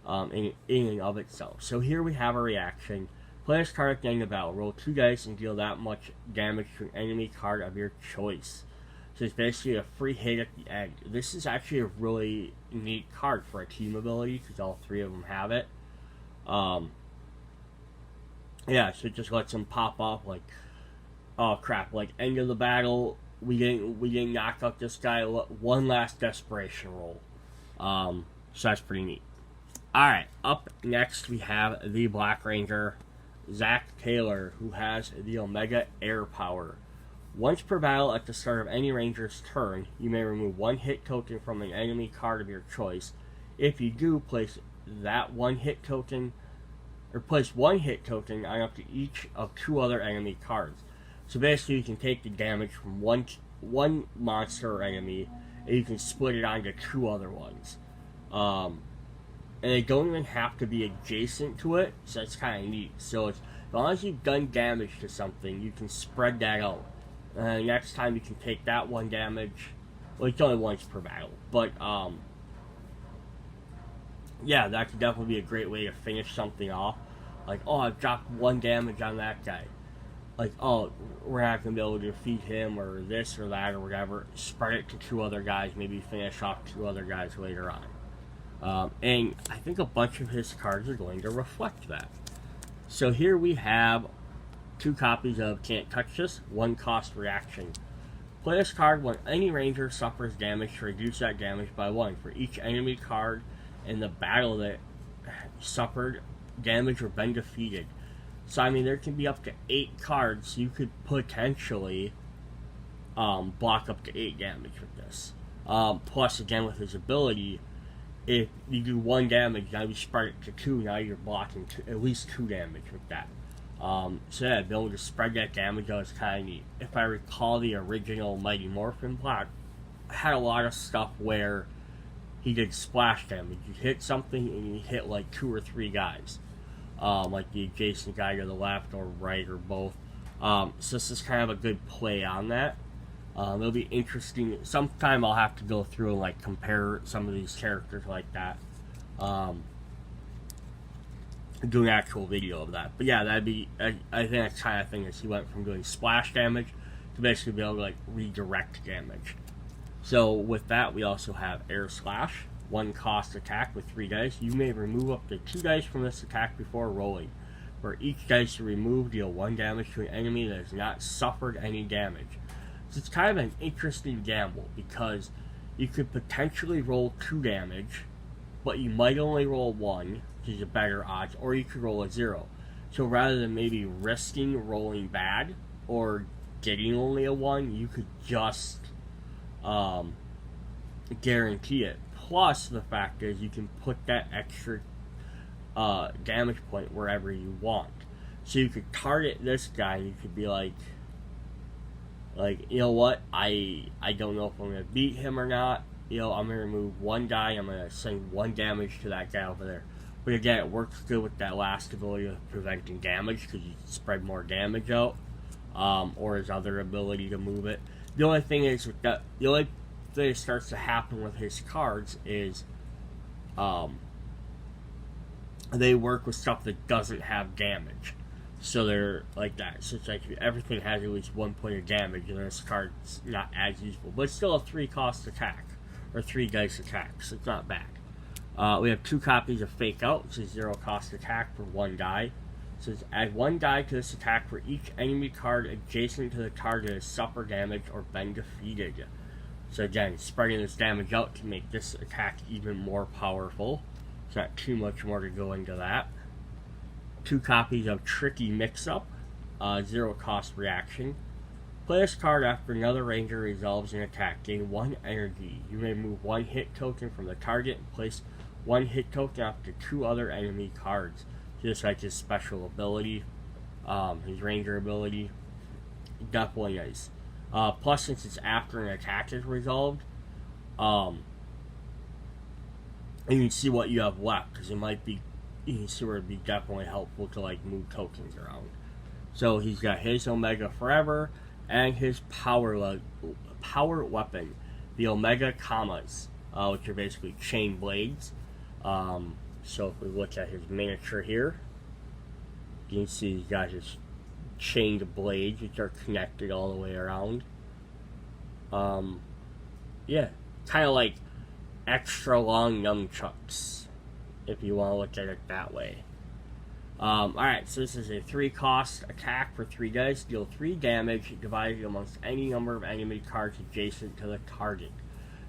in and of itself. So here we have a reaction. Play this card at the end of the battle. Roll 2 dice and deal that much damage to an enemy card of your choice. So it's basically a free hit at the end. This is actually a really neat card for a team ability because all 3 of them have it. Yeah, so it just lets them pop up like, oh crap! Like end of the battle, we didn't knock out this guy. One last desperation roll. So that's pretty neat. All right, up next we have the Black Ranger, Zach Taylor, who has the Omega Air Power. Once per battle at the start of any Ranger's turn, you may remove 1 hit token from an enemy card of your choice. If you do, place that 1 hit token, or place 1 hit token on up to each of 2 other enemy cards. So basically, you can take the damage from one monster or enemy, and you can split it onto 2 other ones. And they don't even have to be adjacent to it, so that's kind of neat. So as long as you've done damage to something, you can spread that out. Next time you can take that 1 damage. Well, it's only once per battle. But, yeah, that could definitely be a great way to finish something off. Like, oh, I've dropped 1 damage on that guy. Like, oh, we're not going to be able to defeat him or this or that or whatever. Spread it to 2 other guys. Maybe finish off 2 other guys later on. And I think a bunch of his cards are going to reflect that. So here we have 2 copies of Can't Touch This, 1 cost reaction. Play this card when any ranger suffers damage to reduce that damage by 1 for each enemy card in the battle that suffered damage or been defeated. So I mean there can be up to 8 cards you could potentially block up to 8 damage with this. Plus again with his ability, if you do 1 damage, now you spread it to 2, now you're blocking at least 2 damage with that. So yeah, being able to spread that damage out is kind of neat. If I recall, the original Mighty Morphin Black had a lot of stuff where he did splash damage. You hit something and you hit like 2 or 3 guys. Like the adjacent guy to the left or right or both. So this is kind of a good play on that. It'll be interesting. Sometime I'll have to go through and like compare some of these characters like that. Do an actual video of that. But yeah, that'd be, I think that's kind of thing is he went from doing splash damage to basically be able to like redirect damage. So with that, we also have Air Slash, 1 cost attack with 3 dice. You may remove up to 2 dice from this attack before rolling. For each dice you remove, deal 1 damage to an enemy that has not suffered any damage. So it's kind of an interesting gamble because you could potentially roll 2 damage, but you might only roll 1, which is a better odds, or you could roll a 0. So rather than maybe risking rolling bad or getting only a 1, you could just guarantee it. Plus, the fact is you can put that extra damage point wherever you want. So you could target this guy and you could be like, you know what, I don't know if I'm going to beat him or not, I'm going to remove one die, I'm going to send 1 damage to that guy over there. But again, it works good with that last ability of preventing damage, because you spread more damage out, or his other ability to move it. The only thing is, with that, the only thing that starts to happen with his cards is, they work with stuff that doesn't have damage. So they're like that. So it's like everything has at least 1 point of damage, and this card's not as useful. But it's still a 3-cost attack, or 3 dice attack, so it's not bad. We have 2 copies of Fake Out, which is 0-cost attack for 1 die. So it's add 1 die to this attack for each enemy card adjacent to the target has suffered damage or been defeated. So again, spreading this damage out to make this attack even more powerful. It's not too much more to go into that. 2 copies of Tricky Mix-Up, 0-cost reaction. Play this card after another ranger resolves an attack. Gain 1 energy. You may move 1 hit token from the target and place 1 hit token after 2 other enemy cards. Just like his special ability, his ranger ability. Definitely nice. Plus, since it's after an attack is resolved, and you can see what you have left, because it might be, you can see where it'd be definitely helpful to like move tokens around. So he's got his Omega Forever and his power weapon, the Omega Kamas, which are basically chain blades. So if we look at his miniature here, you can see he's got his chained blades, which are connected all the way around. Yeah, kind of like extra long nunchucks, if you want to look at it that way. Alright, so this is a 3-cost attack for 3 dice. Deal 3 damage divided amongst any number of enemy cards adjacent to the target.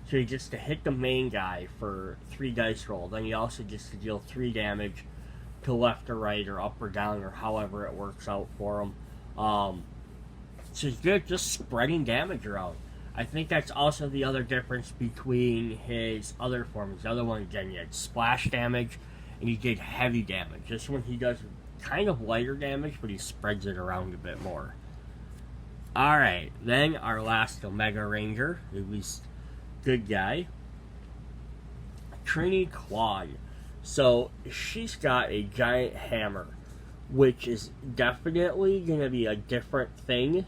So he gets to hit the main guy for 3 dice roll. Then he also gets to deal 3 damage to left or right or up or down or however it works out for him. So he's good just spreading damage around. I think that's also the other difference between his other forms. The other one, again, he had splash damage and he did heavy damage. This one he does kind of lighter damage, but he spreads it around a bit more. Alright, then our last Omega Ranger, at least good guy, Trainee Claw. So she's got a giant hammer, which is definitely going to be a different thing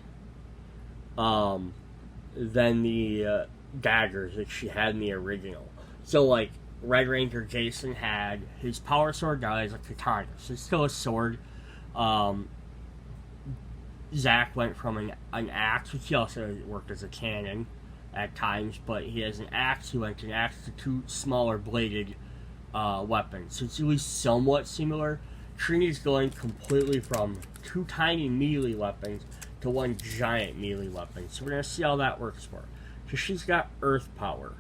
than the daggers that she had in the original. So like Red Ranger Jason had his power sword, now has a katana, so it's still a sword. Zach went from an axe, which he also worked as a cannon at times, but he has an axe. He went to an axe to 2 smaller bladed weapons, so it's at least somewhat similar. Trinity's going completely from 2 tiny melee weapons to 1 giant melee weapon, so we're going to see how that works for her. So she's got earth power,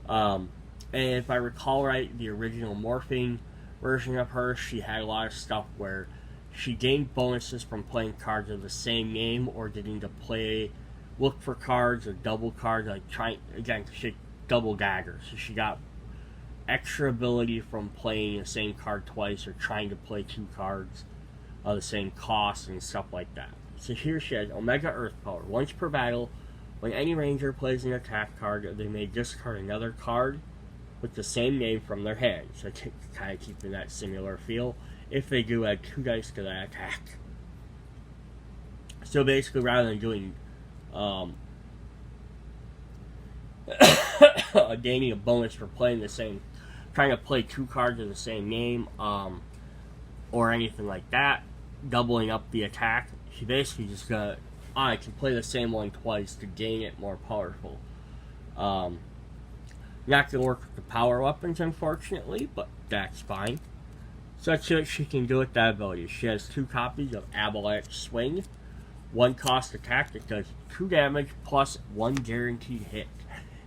and if I recall right, the original morphing version of her, she had a lot of stuff where she gained bonuses from playing cards of the same name or getting to look for cards or double cards, like she had double daggers, so she got extra ability from playing the same card twice or trying to play 2 cards of the same cost and stuff like that. So here she has Omega Earth Power. Once per battle, when any ranger plays an attack card, they may discard another card with the same name from their hand. So kind of keeping that similar feel. If they do, add 2 dice to that attack. So basically, rather than doing gaining a bonus for playing the same, trying to play 2 cards of the same name, or anything like that, doubling up the attack, she basically just got, I can play the same one twice to gain it more powerful. Not going to work with the power weapons, unfortunately, but that's fine. So that's what she can do with that ability. She has 2 copies of Avalanche Swing, 1-cost attack that does 2 damage plus 1 guaranteed hit.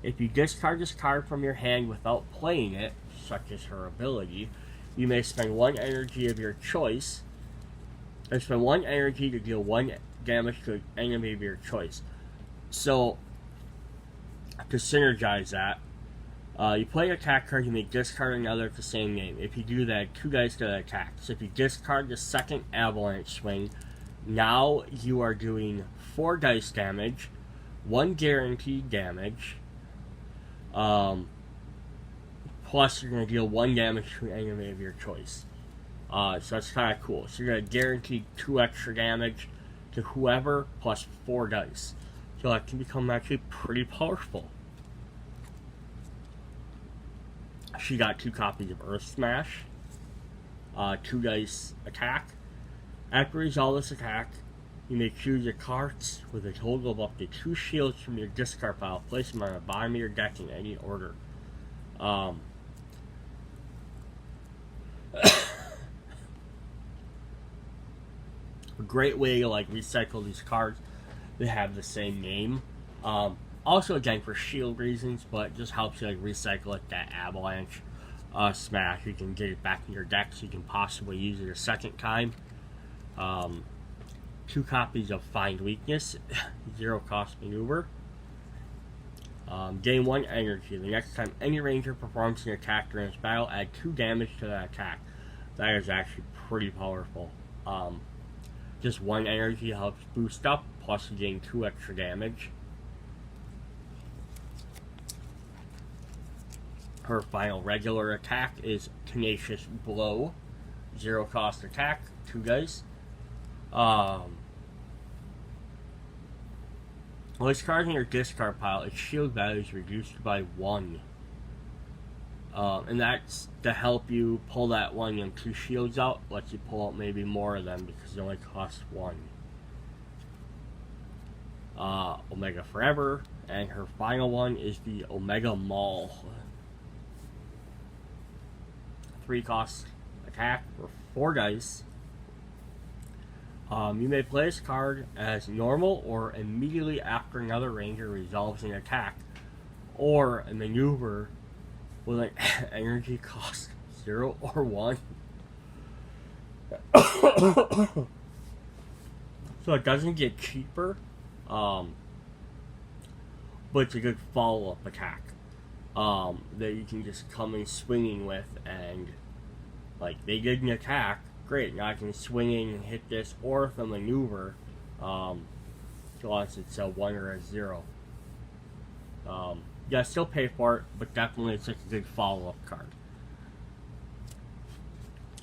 If you discard this card from your hand without playing it, such as her ability, you may spend 1 energy of your choice, and spend 1 energy to deal 1 damage to an enemy of your choice. So, to synergize that, you play an attack card, you may discard another of the same name. If you do that, 2 dice to the attack. So if you discard the second Avalanche Swing, now you are doing 4 dice damage, 1 guaranteed damage, Plus, you're going to deal 1 damage to an enemy of your choice. So that's kind of cool. So you're going to guarantee 2 extra damage to whoever, plus 4 dice. So that can become actually pretty powerful. She got 2 copies of Earth Smash. 2 dice attack. After you resolve this attack, you may choose your cards with a total of up to 2 shields from your discard pile. Place them on the bottom of your deck in any order. A great way to like recycle these cards that have the same name. Also, again, for shield reasons, but it just helps you like recycle it. That Avalanche Smash, you can get it back in your deck, so you can possibly use it a second time. 2 copies of Find Weakness, 0 cost maneuver. Gain 1 energy. The next time any ranger performs an attack during this battle, add 2 damage to that attack. That is actually pretty powerful. Just 1 energy helps boost up, plus you gain 2 extra damage. Her final regular attack is Tenacious Blow. 0 cost attack, 2 dice. This card in your discard pile, its shield value is reduced by 1. And that's to help you pull that 1 and 2 shields out. Lets you pull out maybe more of them because they only cost 1. Omega Forever. And her final one is the Omega Maul. 3 cost attack for 4 dice. You may play this card as normal or immediately after another ranger resolves an attack, or a maneuver with an energy cost 0 or 1. So it doesn't get cheaper, but it's a good follow-up attack that you can just come in swinging with, and like they did an attack. Great, now I can swing in and hit this, or if a maneuver, unless it's a 1 or a 0. Yeah, still pay for it, but definitely it's like a good follow-up card.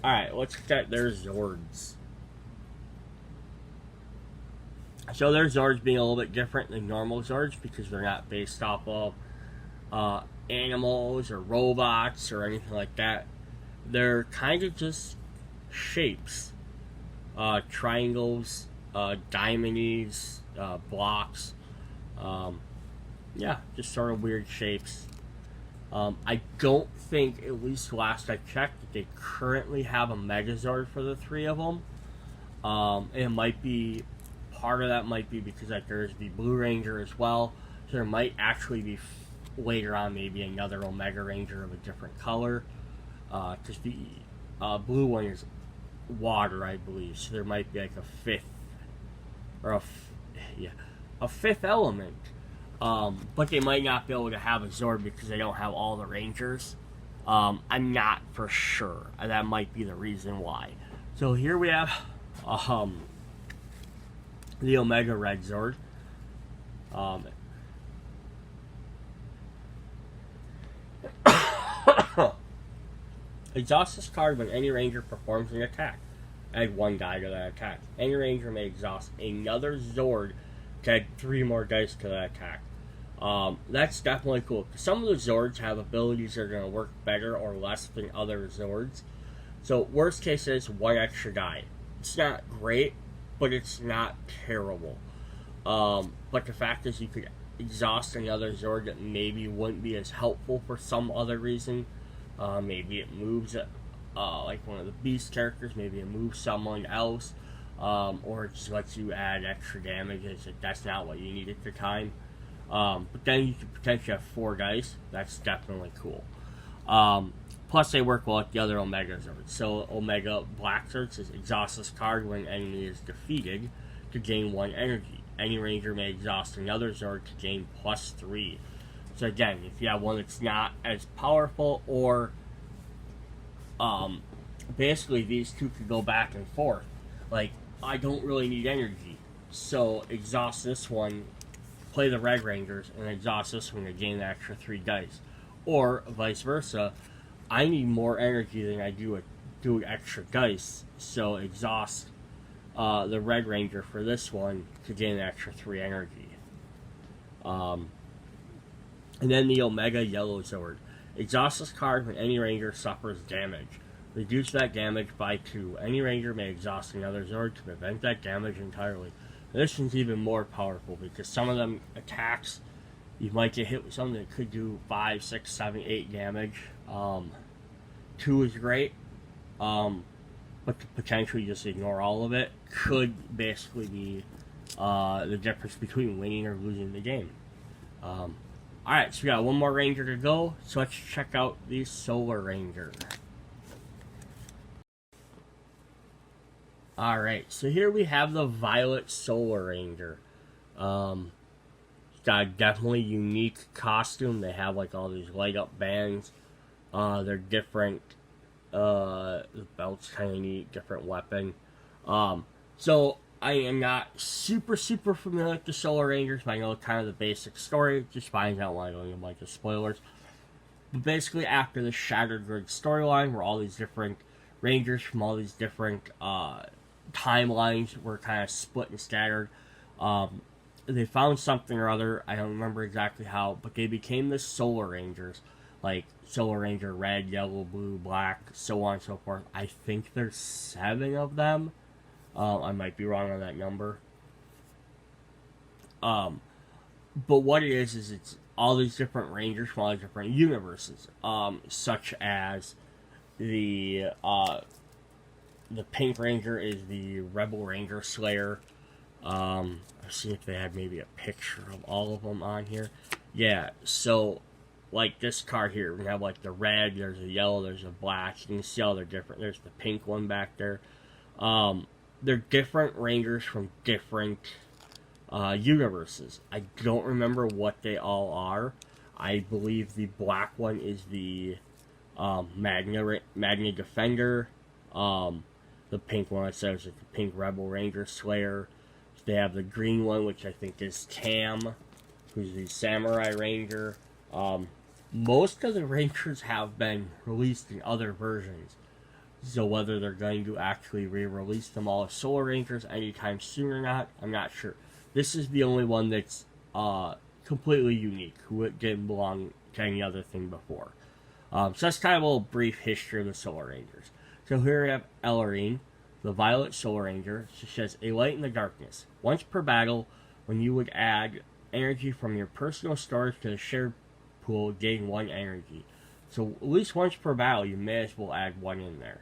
Alright, let's look at their Zords. So their Zords being a little bit different than normal Zords because they're not based off of animals or robots or anything like that. They're kind of just shapes, triangles, diamonds, blocks, yeah, just sort of weird shapes. I don't think, at least last I checked, that they currently have a Megazord for the 3 of them. It might be, part of that might be because like there's the Blue Ranger as well, so there might actually be later on maybe another Omega Ranger of a different color, because the blue one is water, I believe, so there might be like a 5th, or a 5th element, but they might not be able to have a Zord because they don't have all the Rangers. I'm not for sure, that might be the reason why. So here we have the Omega Red Zord. Exhaust this card when any ranger performs an attack. Add 1 die to that attack. Any ranger may exhaust another Zord to add 3 more dice to that attack. That's definitely cool. Some of the Zords have abilities that are going to work better or less than other Zords. So worst case is 1 extra die. It's not great, but it's not terrible. But the fact is you could exhaust another Zord that maybe wouldn't be as helpful for some other reason. Maybe it moves like one of the beast characters, maybe it moves someone else, or it just lets you add extra damage if that's not what you need at the time. But then you could potentially have 4 dice. That's definitely cool. Plus they work well with the other Omega Zords. So Omega Black Zord says exhaust this card when an enemy is defeated to gain 1 energy. Any ranger may exhaust another Zord to gain +3. So again, if you have one that's not as powerful, or basically these two could go back and forth. Like, I don't really need energy, so exhaust this one play the Red Rangers and exhaust this one to gain the extra 3 dice. Or vice versa, I need more energy than I do extra dice, so exhaust the Red Ranger for this one to gain an extra 3 energy. And then the Omega Yellow Zord. Exhaust this card when any Ranger suffers damage. Reduce that damage by 2. Any Ranger may exhaust another Zord to prevent that damage entirely. This one's even more powerful because some of them attacks, you might get hit with something that could do 5, 6, 7, 8 damage. 2 is great, but to potentially just ignore all of it could basically be the difference between winning or losing the game. Alright, so we got one more Ranger to go, so let's check out the Solar Ranger. Alright, so here we have the Violet Solar Ranger. It's got a definitely unique costume. They have like all these light up bands. They're different. The belt's kind of neat, different weapon. So I am not super familiar with the Solar Rangers, but I know kind of the basic story. Just finds out why I don't even like the spoilers. But basically, after the Shattered Grid storyline, where all these different Rangers from all these different timelines were kind of split and scattered, they found something or other. I don't remember exactly how, but they became the Solar Rangers. Like Solar Ranger Red, Yellow, Blue, Black, so on and so forth. I think there's 7 of them. I might be wrong on that number. But what it is it's all these different Rangers from all these different universes. Such as the Pink Ranger is the Rebel Ranger Slayer. I'll see if they have maybe a picture of all of them on here. Yeah, so like this card here, we have like the red, there's a yellow, there's a black. You can see all they're different. There's the pink one back there. They're different Rangers from different universes. I don't remember what they all are. I believe the black one is the Magna Defender. The pink one, it says, is the Pink Rebel Ranger Slayer. They have the green one, which I think is Tam, who's the Samurai Ranger. Most of the Rangers have been released in other versions. So whether they're going to actually re-release them all as Solar Rangers anytime soon or not, I'm not sure. This is the only one that's completely unique, who didn't belong to any other thing before. So that's kind of a little brief history of the Solar Rangers. So here we have Ellerine, the Violet Solar Ranger. She says, a light in the darkness. Once per battle, when you would add energy from your personal storage to the shared pool, gain 1 energy. So at least once per battle, you may as well add 1 in there.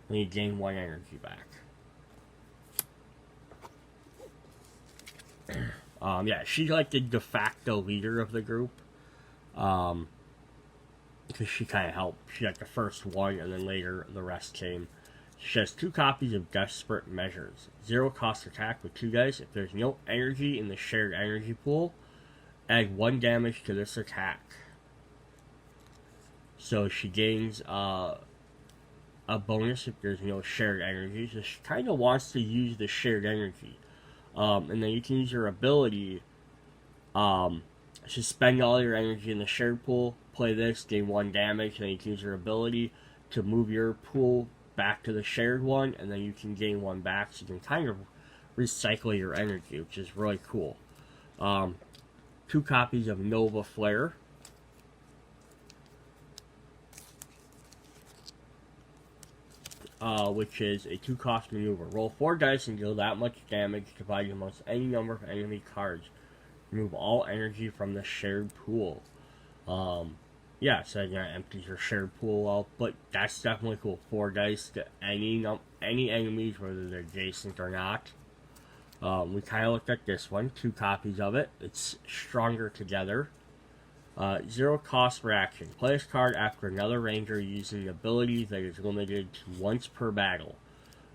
And you gain 1 energy back. Yeah, she's like the de facto leader of the group. Because she kind of helped. She got the first one, and then later the rest came. She has 2 copies of Desperate Measures. 0 cost attack with 2 dice. If there's no energy in the shared energy pool, add 1 damage to this attack. So she gains a bonus if there's no shared energy. So she kind of wants to use the shared energy. And then you can use your ability to spend all your energy in the shared pool, play this, gain 1 damage, and then you can use your ability to move your pool back to the shared one, and then you can gain 1 back, so you can kind of recycle your energy, which is really cool. 2 copies of Nova Flare. Which is a 2-cost maneuver. Roll 4 dice and deal that much damage divided amongst any number of enemy cards. Remove all energy from the shared pool. Yeah, so it empties your shared pool out, but that's definitely cool. 4 dice to any enemies, whether they're adjacent or not. We kind of looked at this one. 2 copies of it. It's Stronger Together. 0 cost reaction. Play this card after another Ranger using an ability that is limited to once per battle.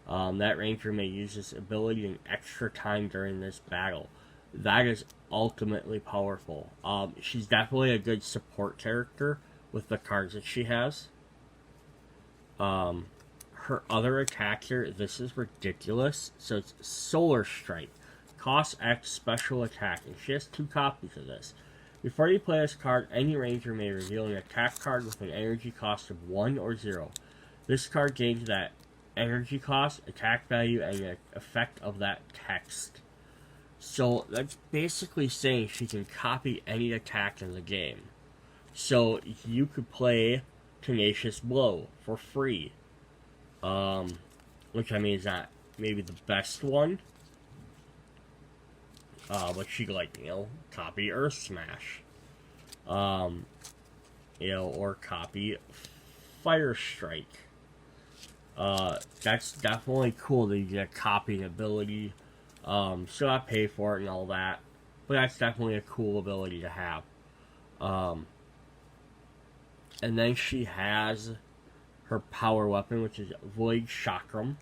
That Ranger may use this ability an extra time during this battle. That is ultimately powerful. She's definitely a good support character with the cards that she has. Her other attack here, this is ridiculous. So it's Solar Strike. Cost X special attack, and she has 2 copies of this. Before you play this card, any ranger may reveal an attack card with an energy cost of 1 or 0. This card gains that energy cost, attack value, and the effect of that text. So that's basically saying she can copy any attack in the game. So you could play Tenacious Blow for free. Which I mean is not maybe the best one. But she could, like, copy Earth Smash. Or copy Fire Strike. That's definitely cool that you get a copying ability. Still I pay for it and all that. But that's definitely a cool ability to have. And then she has her power weapon, which is Void Chakram.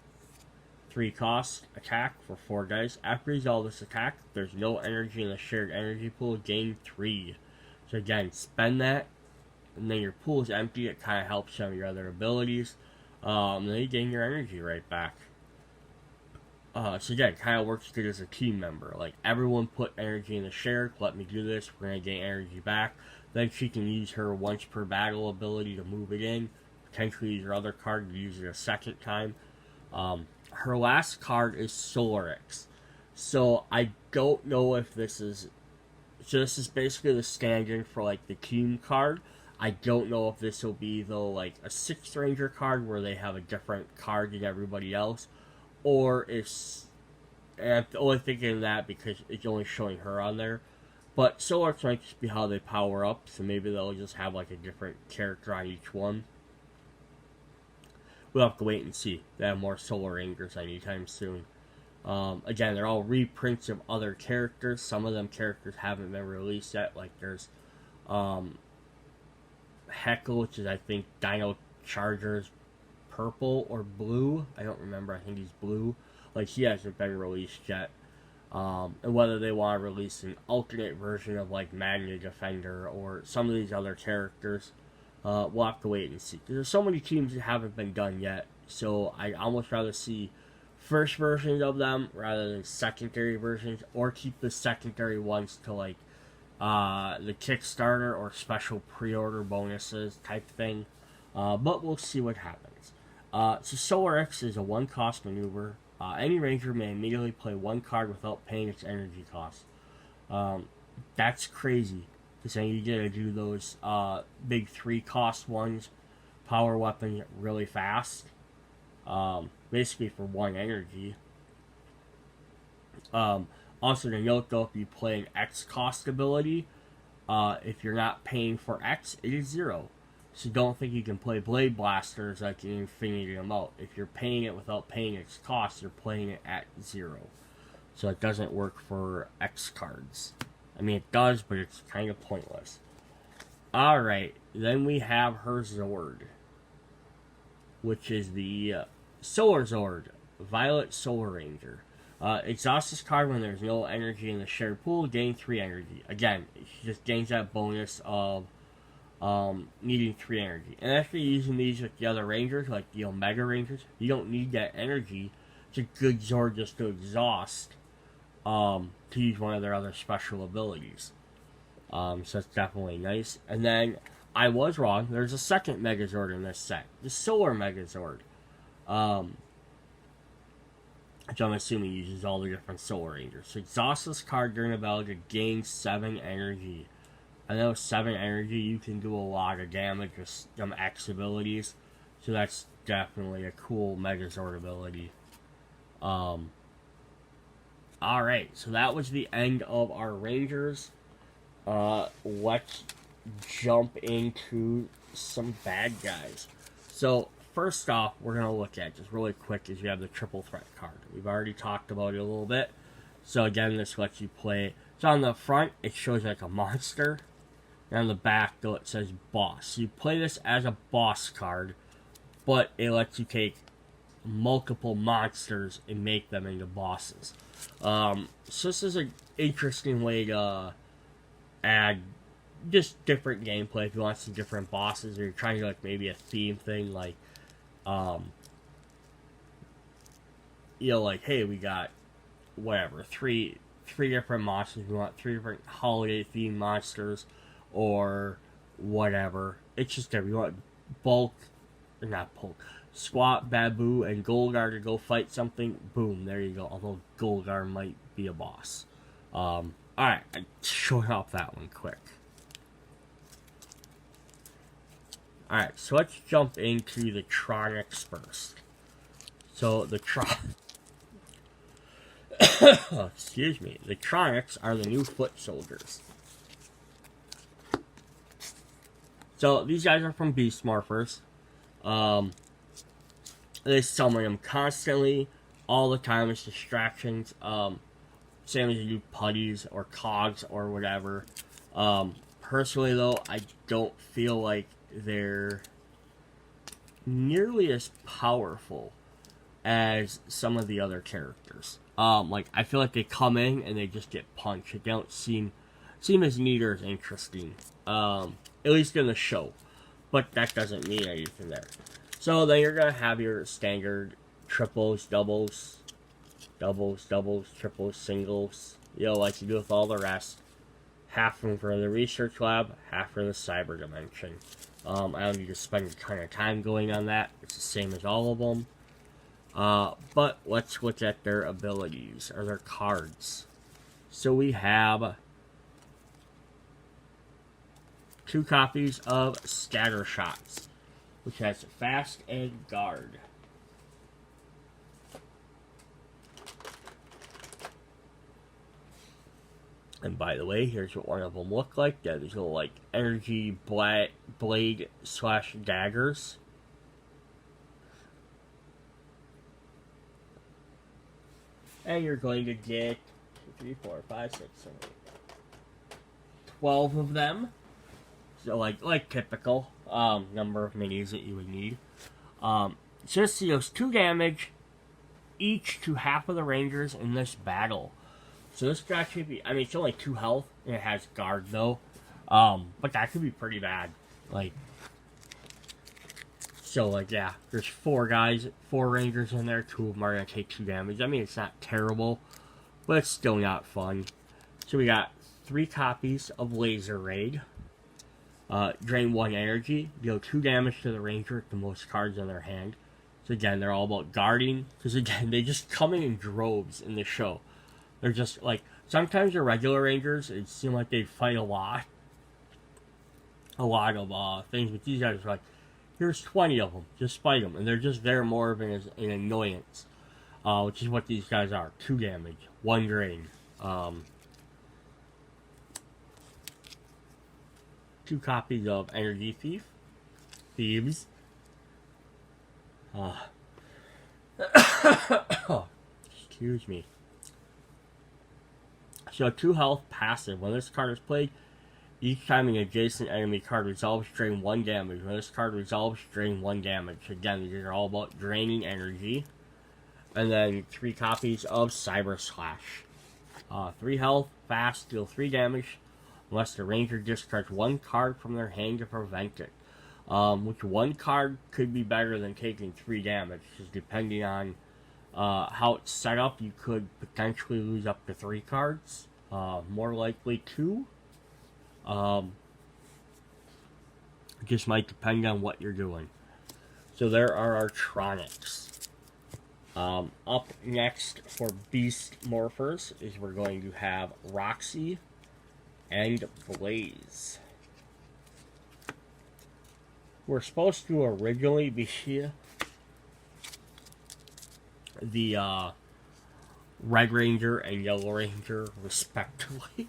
3 cost attack for 4 dice. After you resolve this attack, there's no energy in the shared energy pool. Gain 3. So again, spend that, and then your pool is empty. It kind of helps some of your other abilities. And then you gain your energy right back. So again, it kind of works good as a team member. Like, everyone put energy in the shared. Let me do this. We're going to gain energy back. Then she can use her once per battle ability to move it in. Potentially use her other card to use it a second time. Her last card is Solarix. So I don't know if this is... So this is basically the standard for, like, the team card. I don't know if this will be, though, like, a 6th Ranger card where they have a different card than everybody else. Or if... And I'm only thinking of that because it's only showing her on there. But Solarix might just be how they power up. So maybe they'll just have, like, a different character on each one. We'll have to wait and see. They have more Solar Rangers anytime soon. Again, they're all reprints of other characters. Some of them characters haven't been released yet. Like, there's Heckle, which is, I think, Dino Charger's purple or blue. I don't remember. I think he's blue. Like, he hasn't been released yet. And whether they want to release an alternate version of, like, Magna Defender or some of these other characters, we'll have to wait and see. There's so many teams that haven't been done yet, so I'd almost rather see first versions of them rather than secondary versions, or keep the secondary ones to, like, the Kickstarter or special pre-order bonuses type thing. But we'll see what happens. So Solar X is a 1-cost maneuver. Any ranger may immediately play 1 card without paying its energy cost. That's crazy. Because then you get to do those big 3-cost ones, power weapon really fast. Basically for 1 energy. Also to note though, if you play an X cost ability, if you're not paying for X, it is 0. So don't think you can play Blade Blasters like an infinity amount. If you're paying it without paying its cost, you're playing it at 0. So it doesn't work for X cards. I mean, it does, but it's kind of pointless. Alright, then we have her Zord, which is the Solar Zord, Violet Solar Ranger. Exhaust this card when there's no energy in the shared pool, gain 3 energy. Again, she just gains that bonus of needing 3 energy. And after using these with the other Rangers, like the Omega Rangers, you don't need that energy. It's a good Zord just to exhaust. To use one of their other special abilities. So that's definitely nice. And then, I was wrong, there's a second Megazord in this set. The Solar Megazord. Which I'm assuming uses all the different Solar Rangers. So exhaust this card during a battle to gain 7 energy. I know 7 energy, you can do a lot of damage with some X abilities. So that's definitely a cool Megazord ability. Alright, so that was the end of our Rangers. Let's jump into some bad guys. So, first off, we're going to look at, just really quick, is you have the triple threat card. We've already talked about it a little bit. So again, this lets you play. So on the front, it shows like a monster. And on the back, though, it says boss. So you play this as a boss card, but it lets you take multiple monsters and make them into bosses. So this is an interesting way to add just different gameplay if you want some different bosses, or you're trying to like maybe a theme thing, like you know, like, hey, we got whatever 3 3 different monsters. We want 3 different holiday-themed monsters, or whatever. It's just that we want Swap, Babu, and Golgar to go fight something. Boom, there you go. Although Golgar might be a boss. Alright, I showed off that one quick. Alright, so let's jump into the Tronics first. So the excuse me. The Tronics are the new foot soldiers. So these guys are from Beast Morphers. They summon them constantly, all the time as distractions. Same as you do putties or cogs or whatever. Personally though, I don't feel like they're nearly as powerful as some of the other characters. Like, I feel like they come in and they just get punched. They don't seem as neat or as interesting. At least in the show. But that doesn't mean anything there. So then you're going to have your standard triples, doubles, triples, singles. You know, like you do with all the rest. Half of them for the research lab, half for the cyber dimension. I don't need to spend a ton of time going on that. It's the same as all of them. But let's look at their abilities, or their cards. So we have 2 copies of Scatter Shots, which has Fast and Guard. And by the way, here's what one of them look like. These little, like, energy blade / daggers. And you're going to get 2, 3, 4, 5, 6, 7, 8, 12 of them. So, like typical number of minis that you would need. Just deals 2 damage each to half of the Rangers in this battle. So this could actually be, I mean, it's only 2 health, and it has guard though. But that could be pretty bad. Like, so like, yeah, there's 4 Rangers in there. 2 of them are going to take 2 damage. I mean, it's not terrible, but it's still not fun. So we got 3 copies of Laser Raid. Drain 1 energy, deal 2 damage to the Ranger with the most cards in their hand. So again, they're all about guarding, because again, they just come in droves in the show. They're just, like, sometimes the regular Rangers, it seems like they fight a lot of things, but these guys are like, here's 20 of them, just fight them, and they're just there more of an annoyance, which is what these guys are. 2 damage, 1 drain, 2 copies of Energy Thieves, excuse me. So 2 health passive. When this card is played, each time an adjacent enemy card resolves, drain 1 damage. When this card resolves, drain 1 damage. Again, these are all about draining energy. And then 3 copies of Cyber Slash. 3 health, fast, deal 3 damage, unless the Ranger discards 1 card from their hand to prevent it. Which 1 card could be better than taking 3 damage, because depending on how it's set up, you could potentially lose up to 3 cards. More likely 2. It just might depend on what you're doing. So there are our Tronics. Up next for Beast Morphers is we're going to have Roxy and Blaze. We're supposed to originally be the Red Ranger and Yellow Ranger, respectively.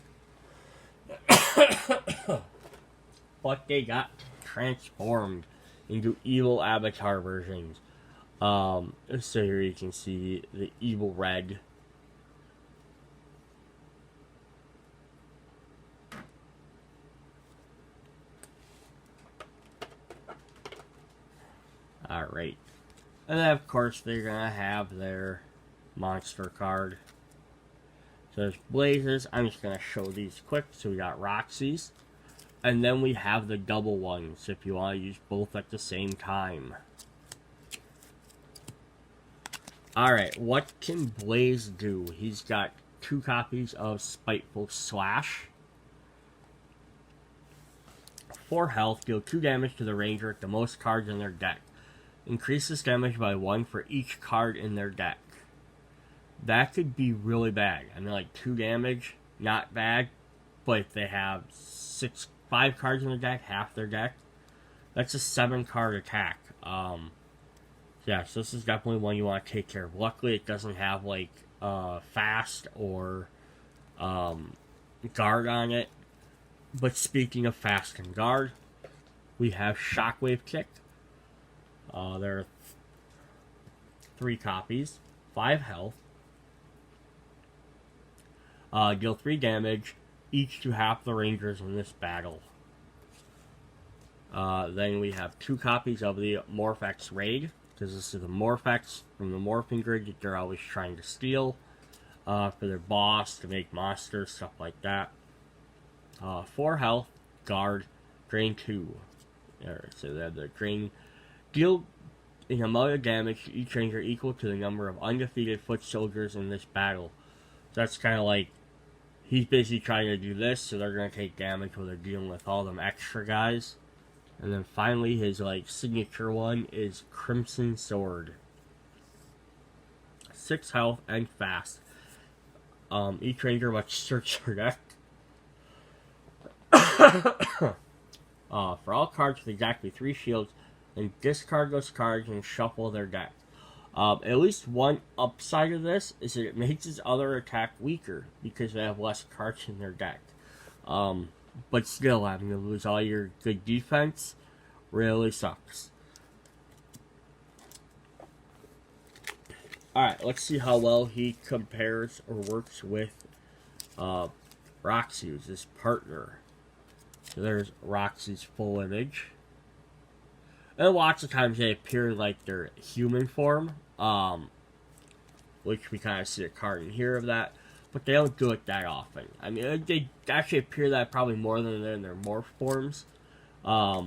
But they got transformed into evil avatar versions. So here you can see the evil Red. Alright. And then, of course, they're going to have their monster card. So there's Blazes. I'm just going to show these quick. So we got Roxy's. And then we have the double ones, if you want to use both at the same time. Alright, what can Blaze do? He's got 2 copies of Spiteful Slash. 4 health, deal 2 damage to the ranger with the most cards in their deck. Increases damage by 1 for each card in their deck. That could be really bad. I mean, like 2 damage, not bad. But if they have 5 cards in their deck, half their deck, that's a 7 card attack. Yeah, so this is definitely one you want to take care of. Luckily, it doesn't have like fast or guard on it. But speaking of fast and guard, we have Shockwave Kick. There are 3 copies, 5 health. Deal 3 damage, each to half the rangers in this battle. Then we have 2 copies of the Morph X Raid, because this is the Morph X from the morphing grid that they're always trying to steal for their boss, to make monsters, stuff like that. 4 health, guard, drain 2. So they have the drain. Deal an amount of damage to each ranger equal to the number of undefeated foot soldiers in this battle. So that's kind of like, he's busy trying to do this, so they're going to take damage while they're dealing with all them extra guys. And then finally, his like signature one is Crimson Sword. 6 health and fast. Each ranger must search their deck. For all cards with exactly 3 shields, and discard those cards and shuffle their deck. At least one upside of this is that it makes his other attack weaker because they have less cards in their deck. But still, having to lose all your good defense really sucks. Alright, let's see how well he compares or works with Roxy, who's his partner. So there's Roxy's full image. And lots of times they appear like their human form, which we kind of see a card in here of that, but they don't do it that often. I mean, they actually appear that probably more than in their morph forms, but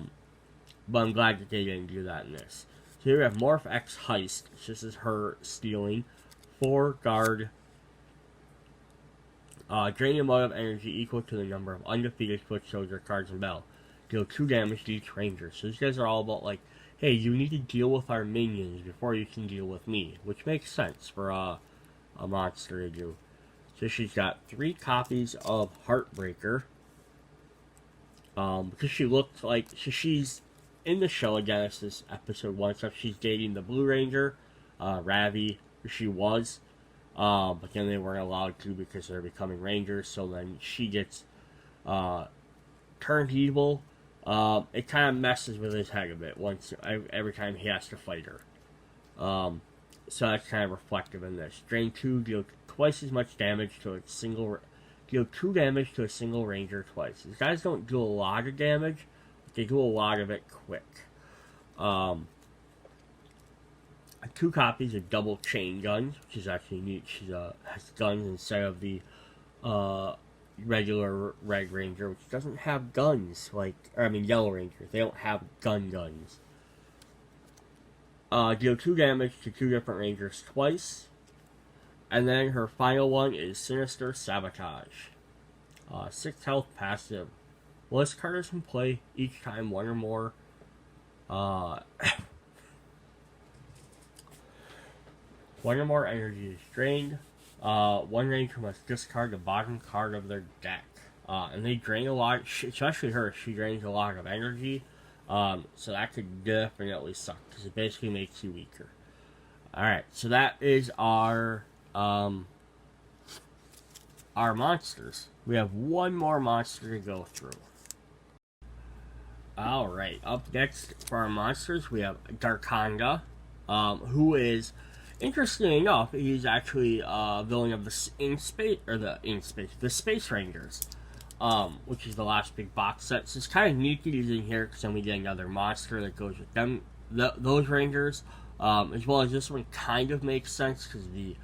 I'm glad that they didn't do that in this. So here we have Morph X Heist. This is her stealing 4 guard, drain a amount of energy equal to the number of undefeated foot soldier cards in battle. Deal 2 damage to each ranger. So these guys are all about like, hey, you need to deal with our minions before you can deal with me, which makes sense for a monster to do. So she's got 3 copies of Heartbreaker. Because she looked like, so she's in the show again. This is episode 1, so she's dating the Blue Ranger, Ravi. She was, but then they weren't allowed to because they're becoming rangers. So then she gets turned evil. It kind of messes with his head a bit every time he has to fight her. So that's kind of reflective in this. Drain 2, deal twice as much damage to a single. Deal 2 damage to a single ranger twice. These guys don't do a lot of damage, but they do a lot of it quick. 2 copies of double chain guns, which is actually neat. She has guns instead of the regular Red Ranger, which doesn't have guns, Yellow Ranger. They don't have guns. Deal 2 damage to 2 different Rangers twice. And then her final one is Sinister Sabotage. 6 health passive. Well, this card is in play each time one or more one or more energy is drained. One ranger must discard the bottom card of their deck. And they drain a lot, especially her, she drains a lot of energy. So that could definitely suck, because it basically makes you weaker. Alright, so that is our monsters. We have one more monster to go through. Alright, up next for our monsters, we have Darkhanga, who is, interestingly enough, he's actually a villain of the Space Rangers, which is the last big box set. So it's kind of neat that he's in here, because then we get another monster that goes with them, those Rangers, as well as this one kind of makes sense, because the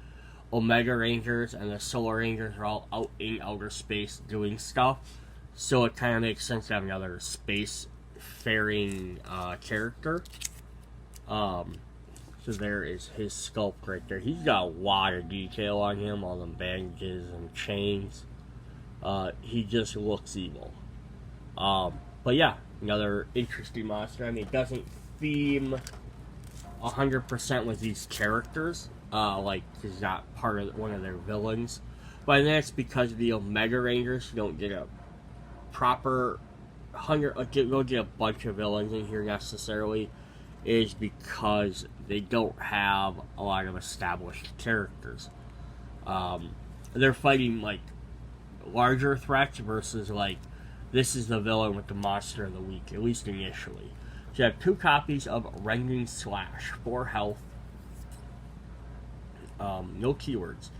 Omega Rangers and the Solar Rangers are all out in outer space doing stuff, so it kind of makes sense to have another space-faring character. So So there is his sculpt right there. He's got a lot of detail on him, all them bandages and chains. He just looks evil. But yeah, another interesting monster. I mean, it doesn't theme 100% with these characters. Like, he's not part of one of their villains. But that's because the Omega Rangers don't get a proper 100. Don't get a bunch of villains in here necessarily. Is because they don't have a lot of established characters. They're fighting like larger threats versus like this is the villain with the monster of the week, at least initially. So you have 2 copies of Rending Slash, 4 health. No keywords.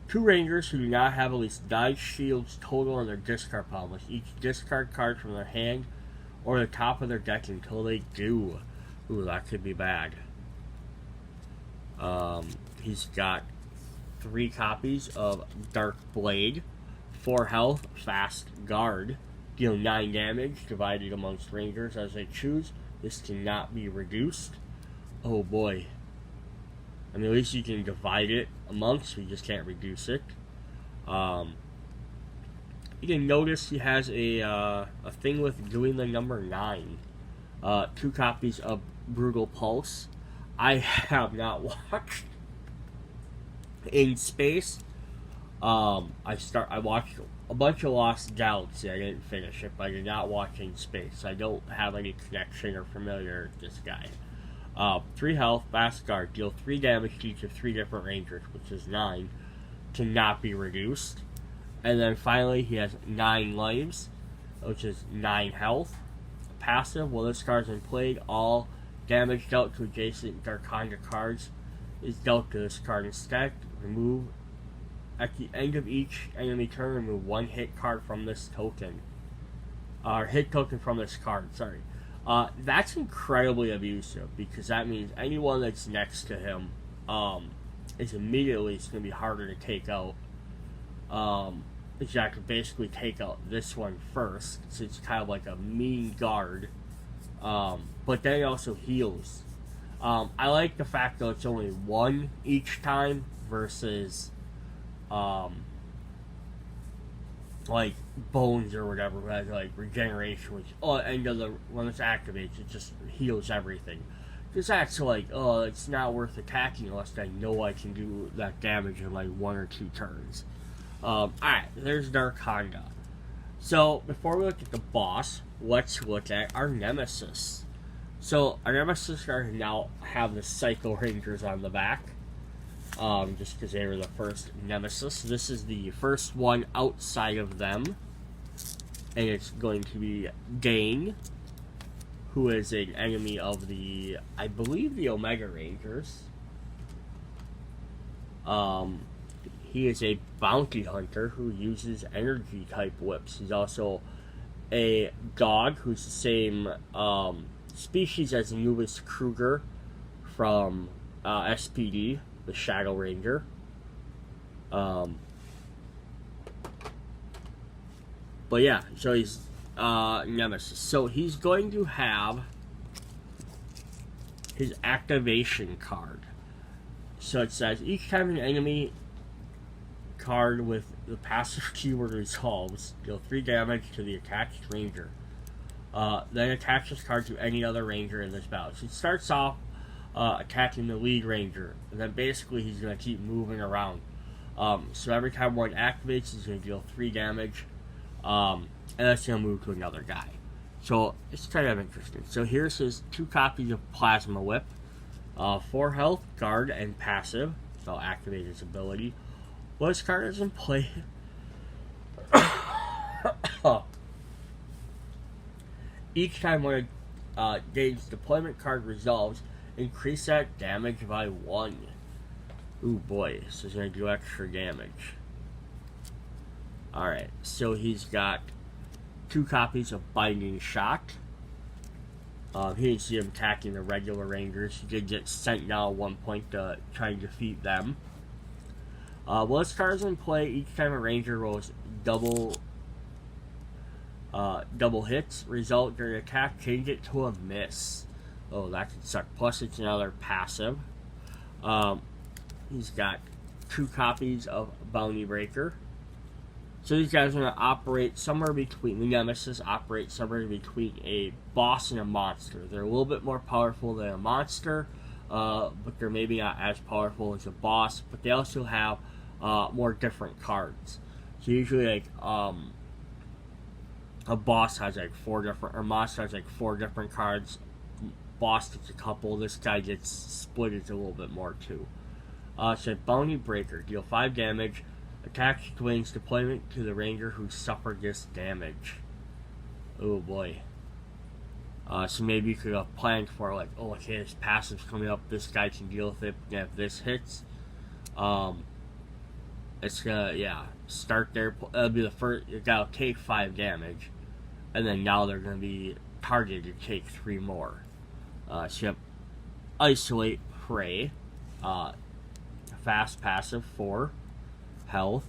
2 Rangers who do not have at least 9 shields total on their discard pile must each discard card from their hand or the top of their deck until they do. Ooh, that could be bad. He's got 3 copies of Dark Blade, 4 health, fast guard, deal 9 damage divided amongst Rangers as they choose. This cannot be reduced. Oh boy. I mean, at least you can divide it amongst, you just can't reduce it. You can notice he has a thing with doing the number 9. 2 copies of Brutal Pulse. I have not watched In Space. I watched a bunch of Lost Galaxy. I didn't finish it, but I did not watch In Space. I don't have any connection or familiar with this guy. 3 health, fast guard, deal 3 damage to each of 3 different Rangers, which is 9, cannot be reduced. And then finally, he has 9 lives, which is 9 health. Passive, while this card is in play, all damage dealt to adjacent Darkhanga cards is dealt to this card instead. Remove, at the end of each enemy turn, remove 1 hit card from this token. Or hit token from this card, sorry. That's incredibly abusive, because that means anyone that's next to him is immediately, it's going to be harder to take out. You have to basically take out this one first, so it's kind of like a mean guard. But then it also heals. I like the fact that it's only 1 each time versus like Bones or whatever, who has like regeneration, which end of the when it's activates, it just heals everything. Because that's like, it's not worth attacking unless I know I can do that damage in like 1 or 2 turns. Alright, there's Darkhanga. So, before we look at the boss, let's look at our Nemesis. So, our Nemesis cards now have the Psycho Rangers on the back. Just because they were the first Nemesis. This is the first one outside of them. And it's going to be Dane, who is an enemy of the, I believe, the Omega Rangers. He is a bounty hunter who uses energy type whips. He's also a dog who's the same species as Anubis Kruger from SPD, the Shadow Ranger. But yeah, so he's Nemesis. So he's going to have his activation card. So it says each time an enemy card with the passive keyword resolves, deal 3 damage to the attached ranger. Then attach this card to any other ranger in this battle. So it starts off attacking the lead ranger, and then basically he's going to keep moving around. So every time one activates, he's going to deal 3 damage, and that's going to move to another guy. So it's kind of interesting. So here's his 2 copies of Plasma Whip, 4 health, guard, and passive. So I'll activate his ability. Well, this card is in play. Each time one of Dave's deployment card resolves, increase that damage by 1. Ooh boy, so he's going to do extra damage. Alright, so he's got 2 copies of Binding Shock. He didn't see him attacking the regular Rangers. He did get sent now at one point to try and defeat them. While this card is in play, each time a Ranger rolls double hits, result during attack, change it to a miss. Oh, that could suck. Plus, it's another passive. He's got 2 copies of Bounty Breaker. So these guys are going to operate somewhere between, the Nemesis operates somewhere between a boss and a monster. They're a little bit more powerful than a monster, but they're maybe not as powerful as a boss. But they also have more different cards. So usually, like, a boss has like 4 different, or monster has like 4 different cards. Boss gets a couple. This guy gets split into a little bit more too. So Bounty Breaker, deal 5 damage. Attack swings deployment to the ranger who suffered this damage. Oh boy. So maybe you could have planned for, like, oh, okay, this passive's coming up, this guy can deal with it, and if this hits, it's gonna, yeah, start there, it'll be the first, that'll take 5 damage, and then now they're gonna be targeted to take 3 more. So you have Isolate Prey, fast passive 4 health.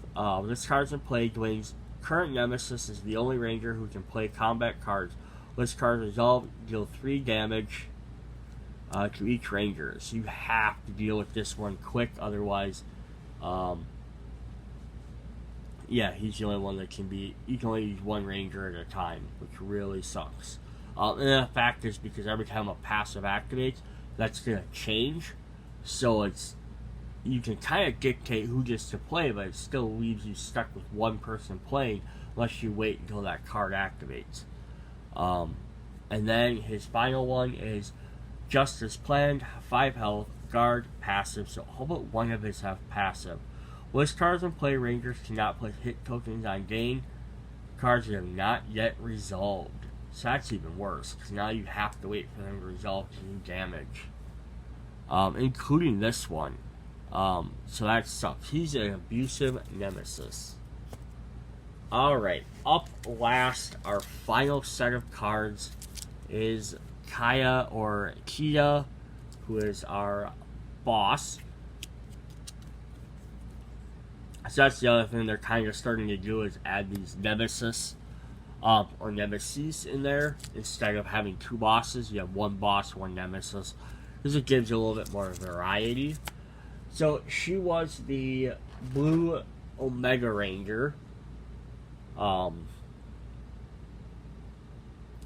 This card's in play. Dwayne's current Nemesis is the only ranger who can play combat cards. This card resolve, deal 3 damage to each ranger. So you have to deal with this one quick, otherwise, yeah, he's the only one that can be, you can only use 1 ranger at a time, which really sucks. And the fact is, because every time a passive activates, that's going to change. So it's, you can kind of dictate who gets to play, but it still leaves you stuck with 1 person playing unless you wait until that card activates. And then his final one is just as planned, 5 health, guard, passive. So how about one of his have passive? Well, his cards in play, rangers cannot place hit tokens on gain. Cards that have not yet resolved. So that's even worse, because now you have to wait for them to resolve to do damage. Including this one. So that sucks. He's an abusive Nemesis. Alright, up last, our final set of cards is Kaia or Kaia, who is our boss. So that's the other thing they're kind of starting to do, is add these Nemesis or Nemesis in there. Instead of having 2 bosses, you have 1 boss, 1 Nemesis. Because it gives you a little bit more variety. So she was the blue Omega Ranger. And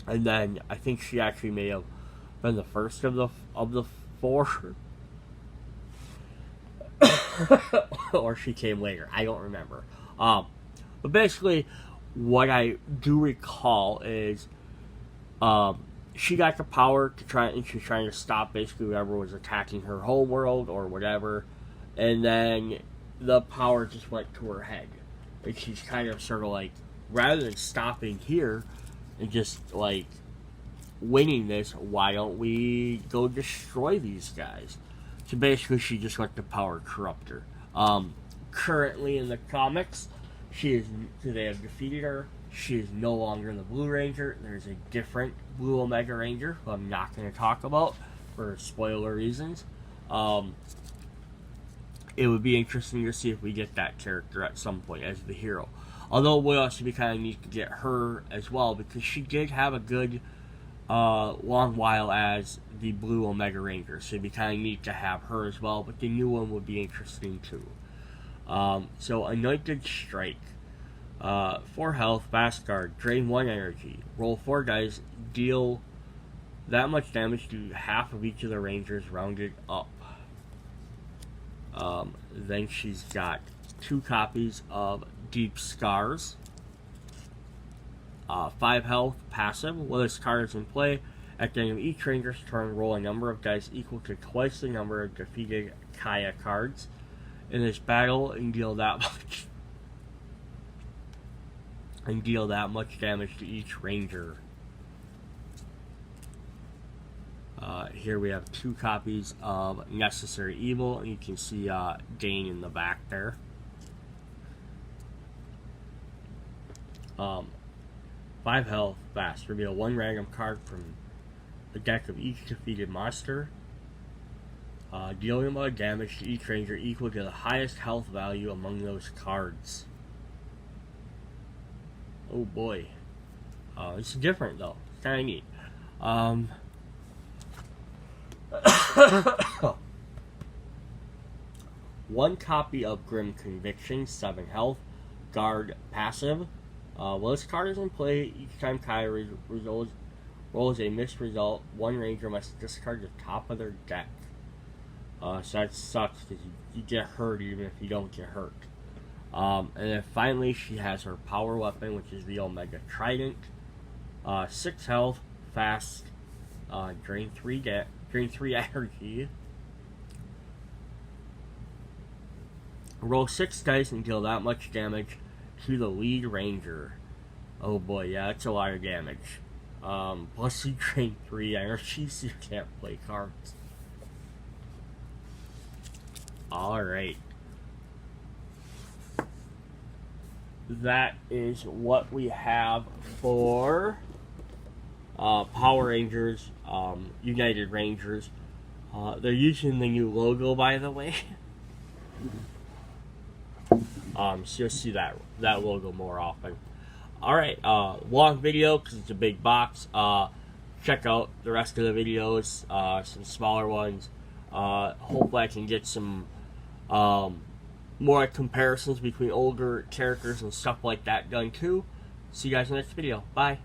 then I think she actually may have been the first of the 4. Or she came later. I don't remember. But basically, what I do recall is she got the power to try, and she's trying to stop basically whoever was attacking her home world or whatever. And then the power just went to her head. And she's kind of sort of like, rather than stopping here and just like winning this, why don't we go destroy these guys? So basically she just let the power corrupt her. Currently in the comics, they have defeated her. She is no longer the Blue Ranger. There's a different Blue Omega Ranger who I'm not going to talk about for spoiler reasons. It would be interesting to see if we get that character at some point as the hero. Although it would also be kind of neat to get her as well, because she did have a good long while as the Blue Omega Ranger. So it'd be kind of neat to have her as well, but the new one would be interesting too. So Anointed Strike. 4 health, fast guard, drain 1 energy. Roll 4 dice, deal that much damage to half of each of the rangers rounded up. Then she's got 2 copies of Deep Scars. 5 health, passive. While this card is in play, at the end of each ranger's turn, roll a number of dice equal to twice the number of defeated Kaia cards in this battle and deal that much damage to each ranger. Here we have 2 copies of Necessary Evil, and you can see Dane in the back there. 5 health, fast. Reveal 1 random card from the deck of each defeated monster. Dealing amount of damage to each ranger equal to the highest health value among those cards. Oh boy. It's different though. It's kind of neat. One copy of Grim Conviction, 7 health, guard passive. While this card is in play, each time Kaia rolls a missed result, one ranger must discard the top of their deck. So that sucks because you get hurt even if you don't get hurt. And then finally, she has her power weapon, which is the Omega Trident. 6 health, fast, drain 3 energy. Roll 6 dice and deal that much damage to the lead ranger. Oh boy, yeah, that's a lot of damage. Plus you drain 3 energy, so you can't play cards. Alright. That is what we have for Power Rangers, United Rangers. They're using the new logo, by the way. So you'll see that logo more often. Alright, long video because it's a big box. Check out the rest of the videos, some smaller ones. Hopefully I can get some more comparisons between older characters and stuff like that done too. See you guys in the next video. Bye.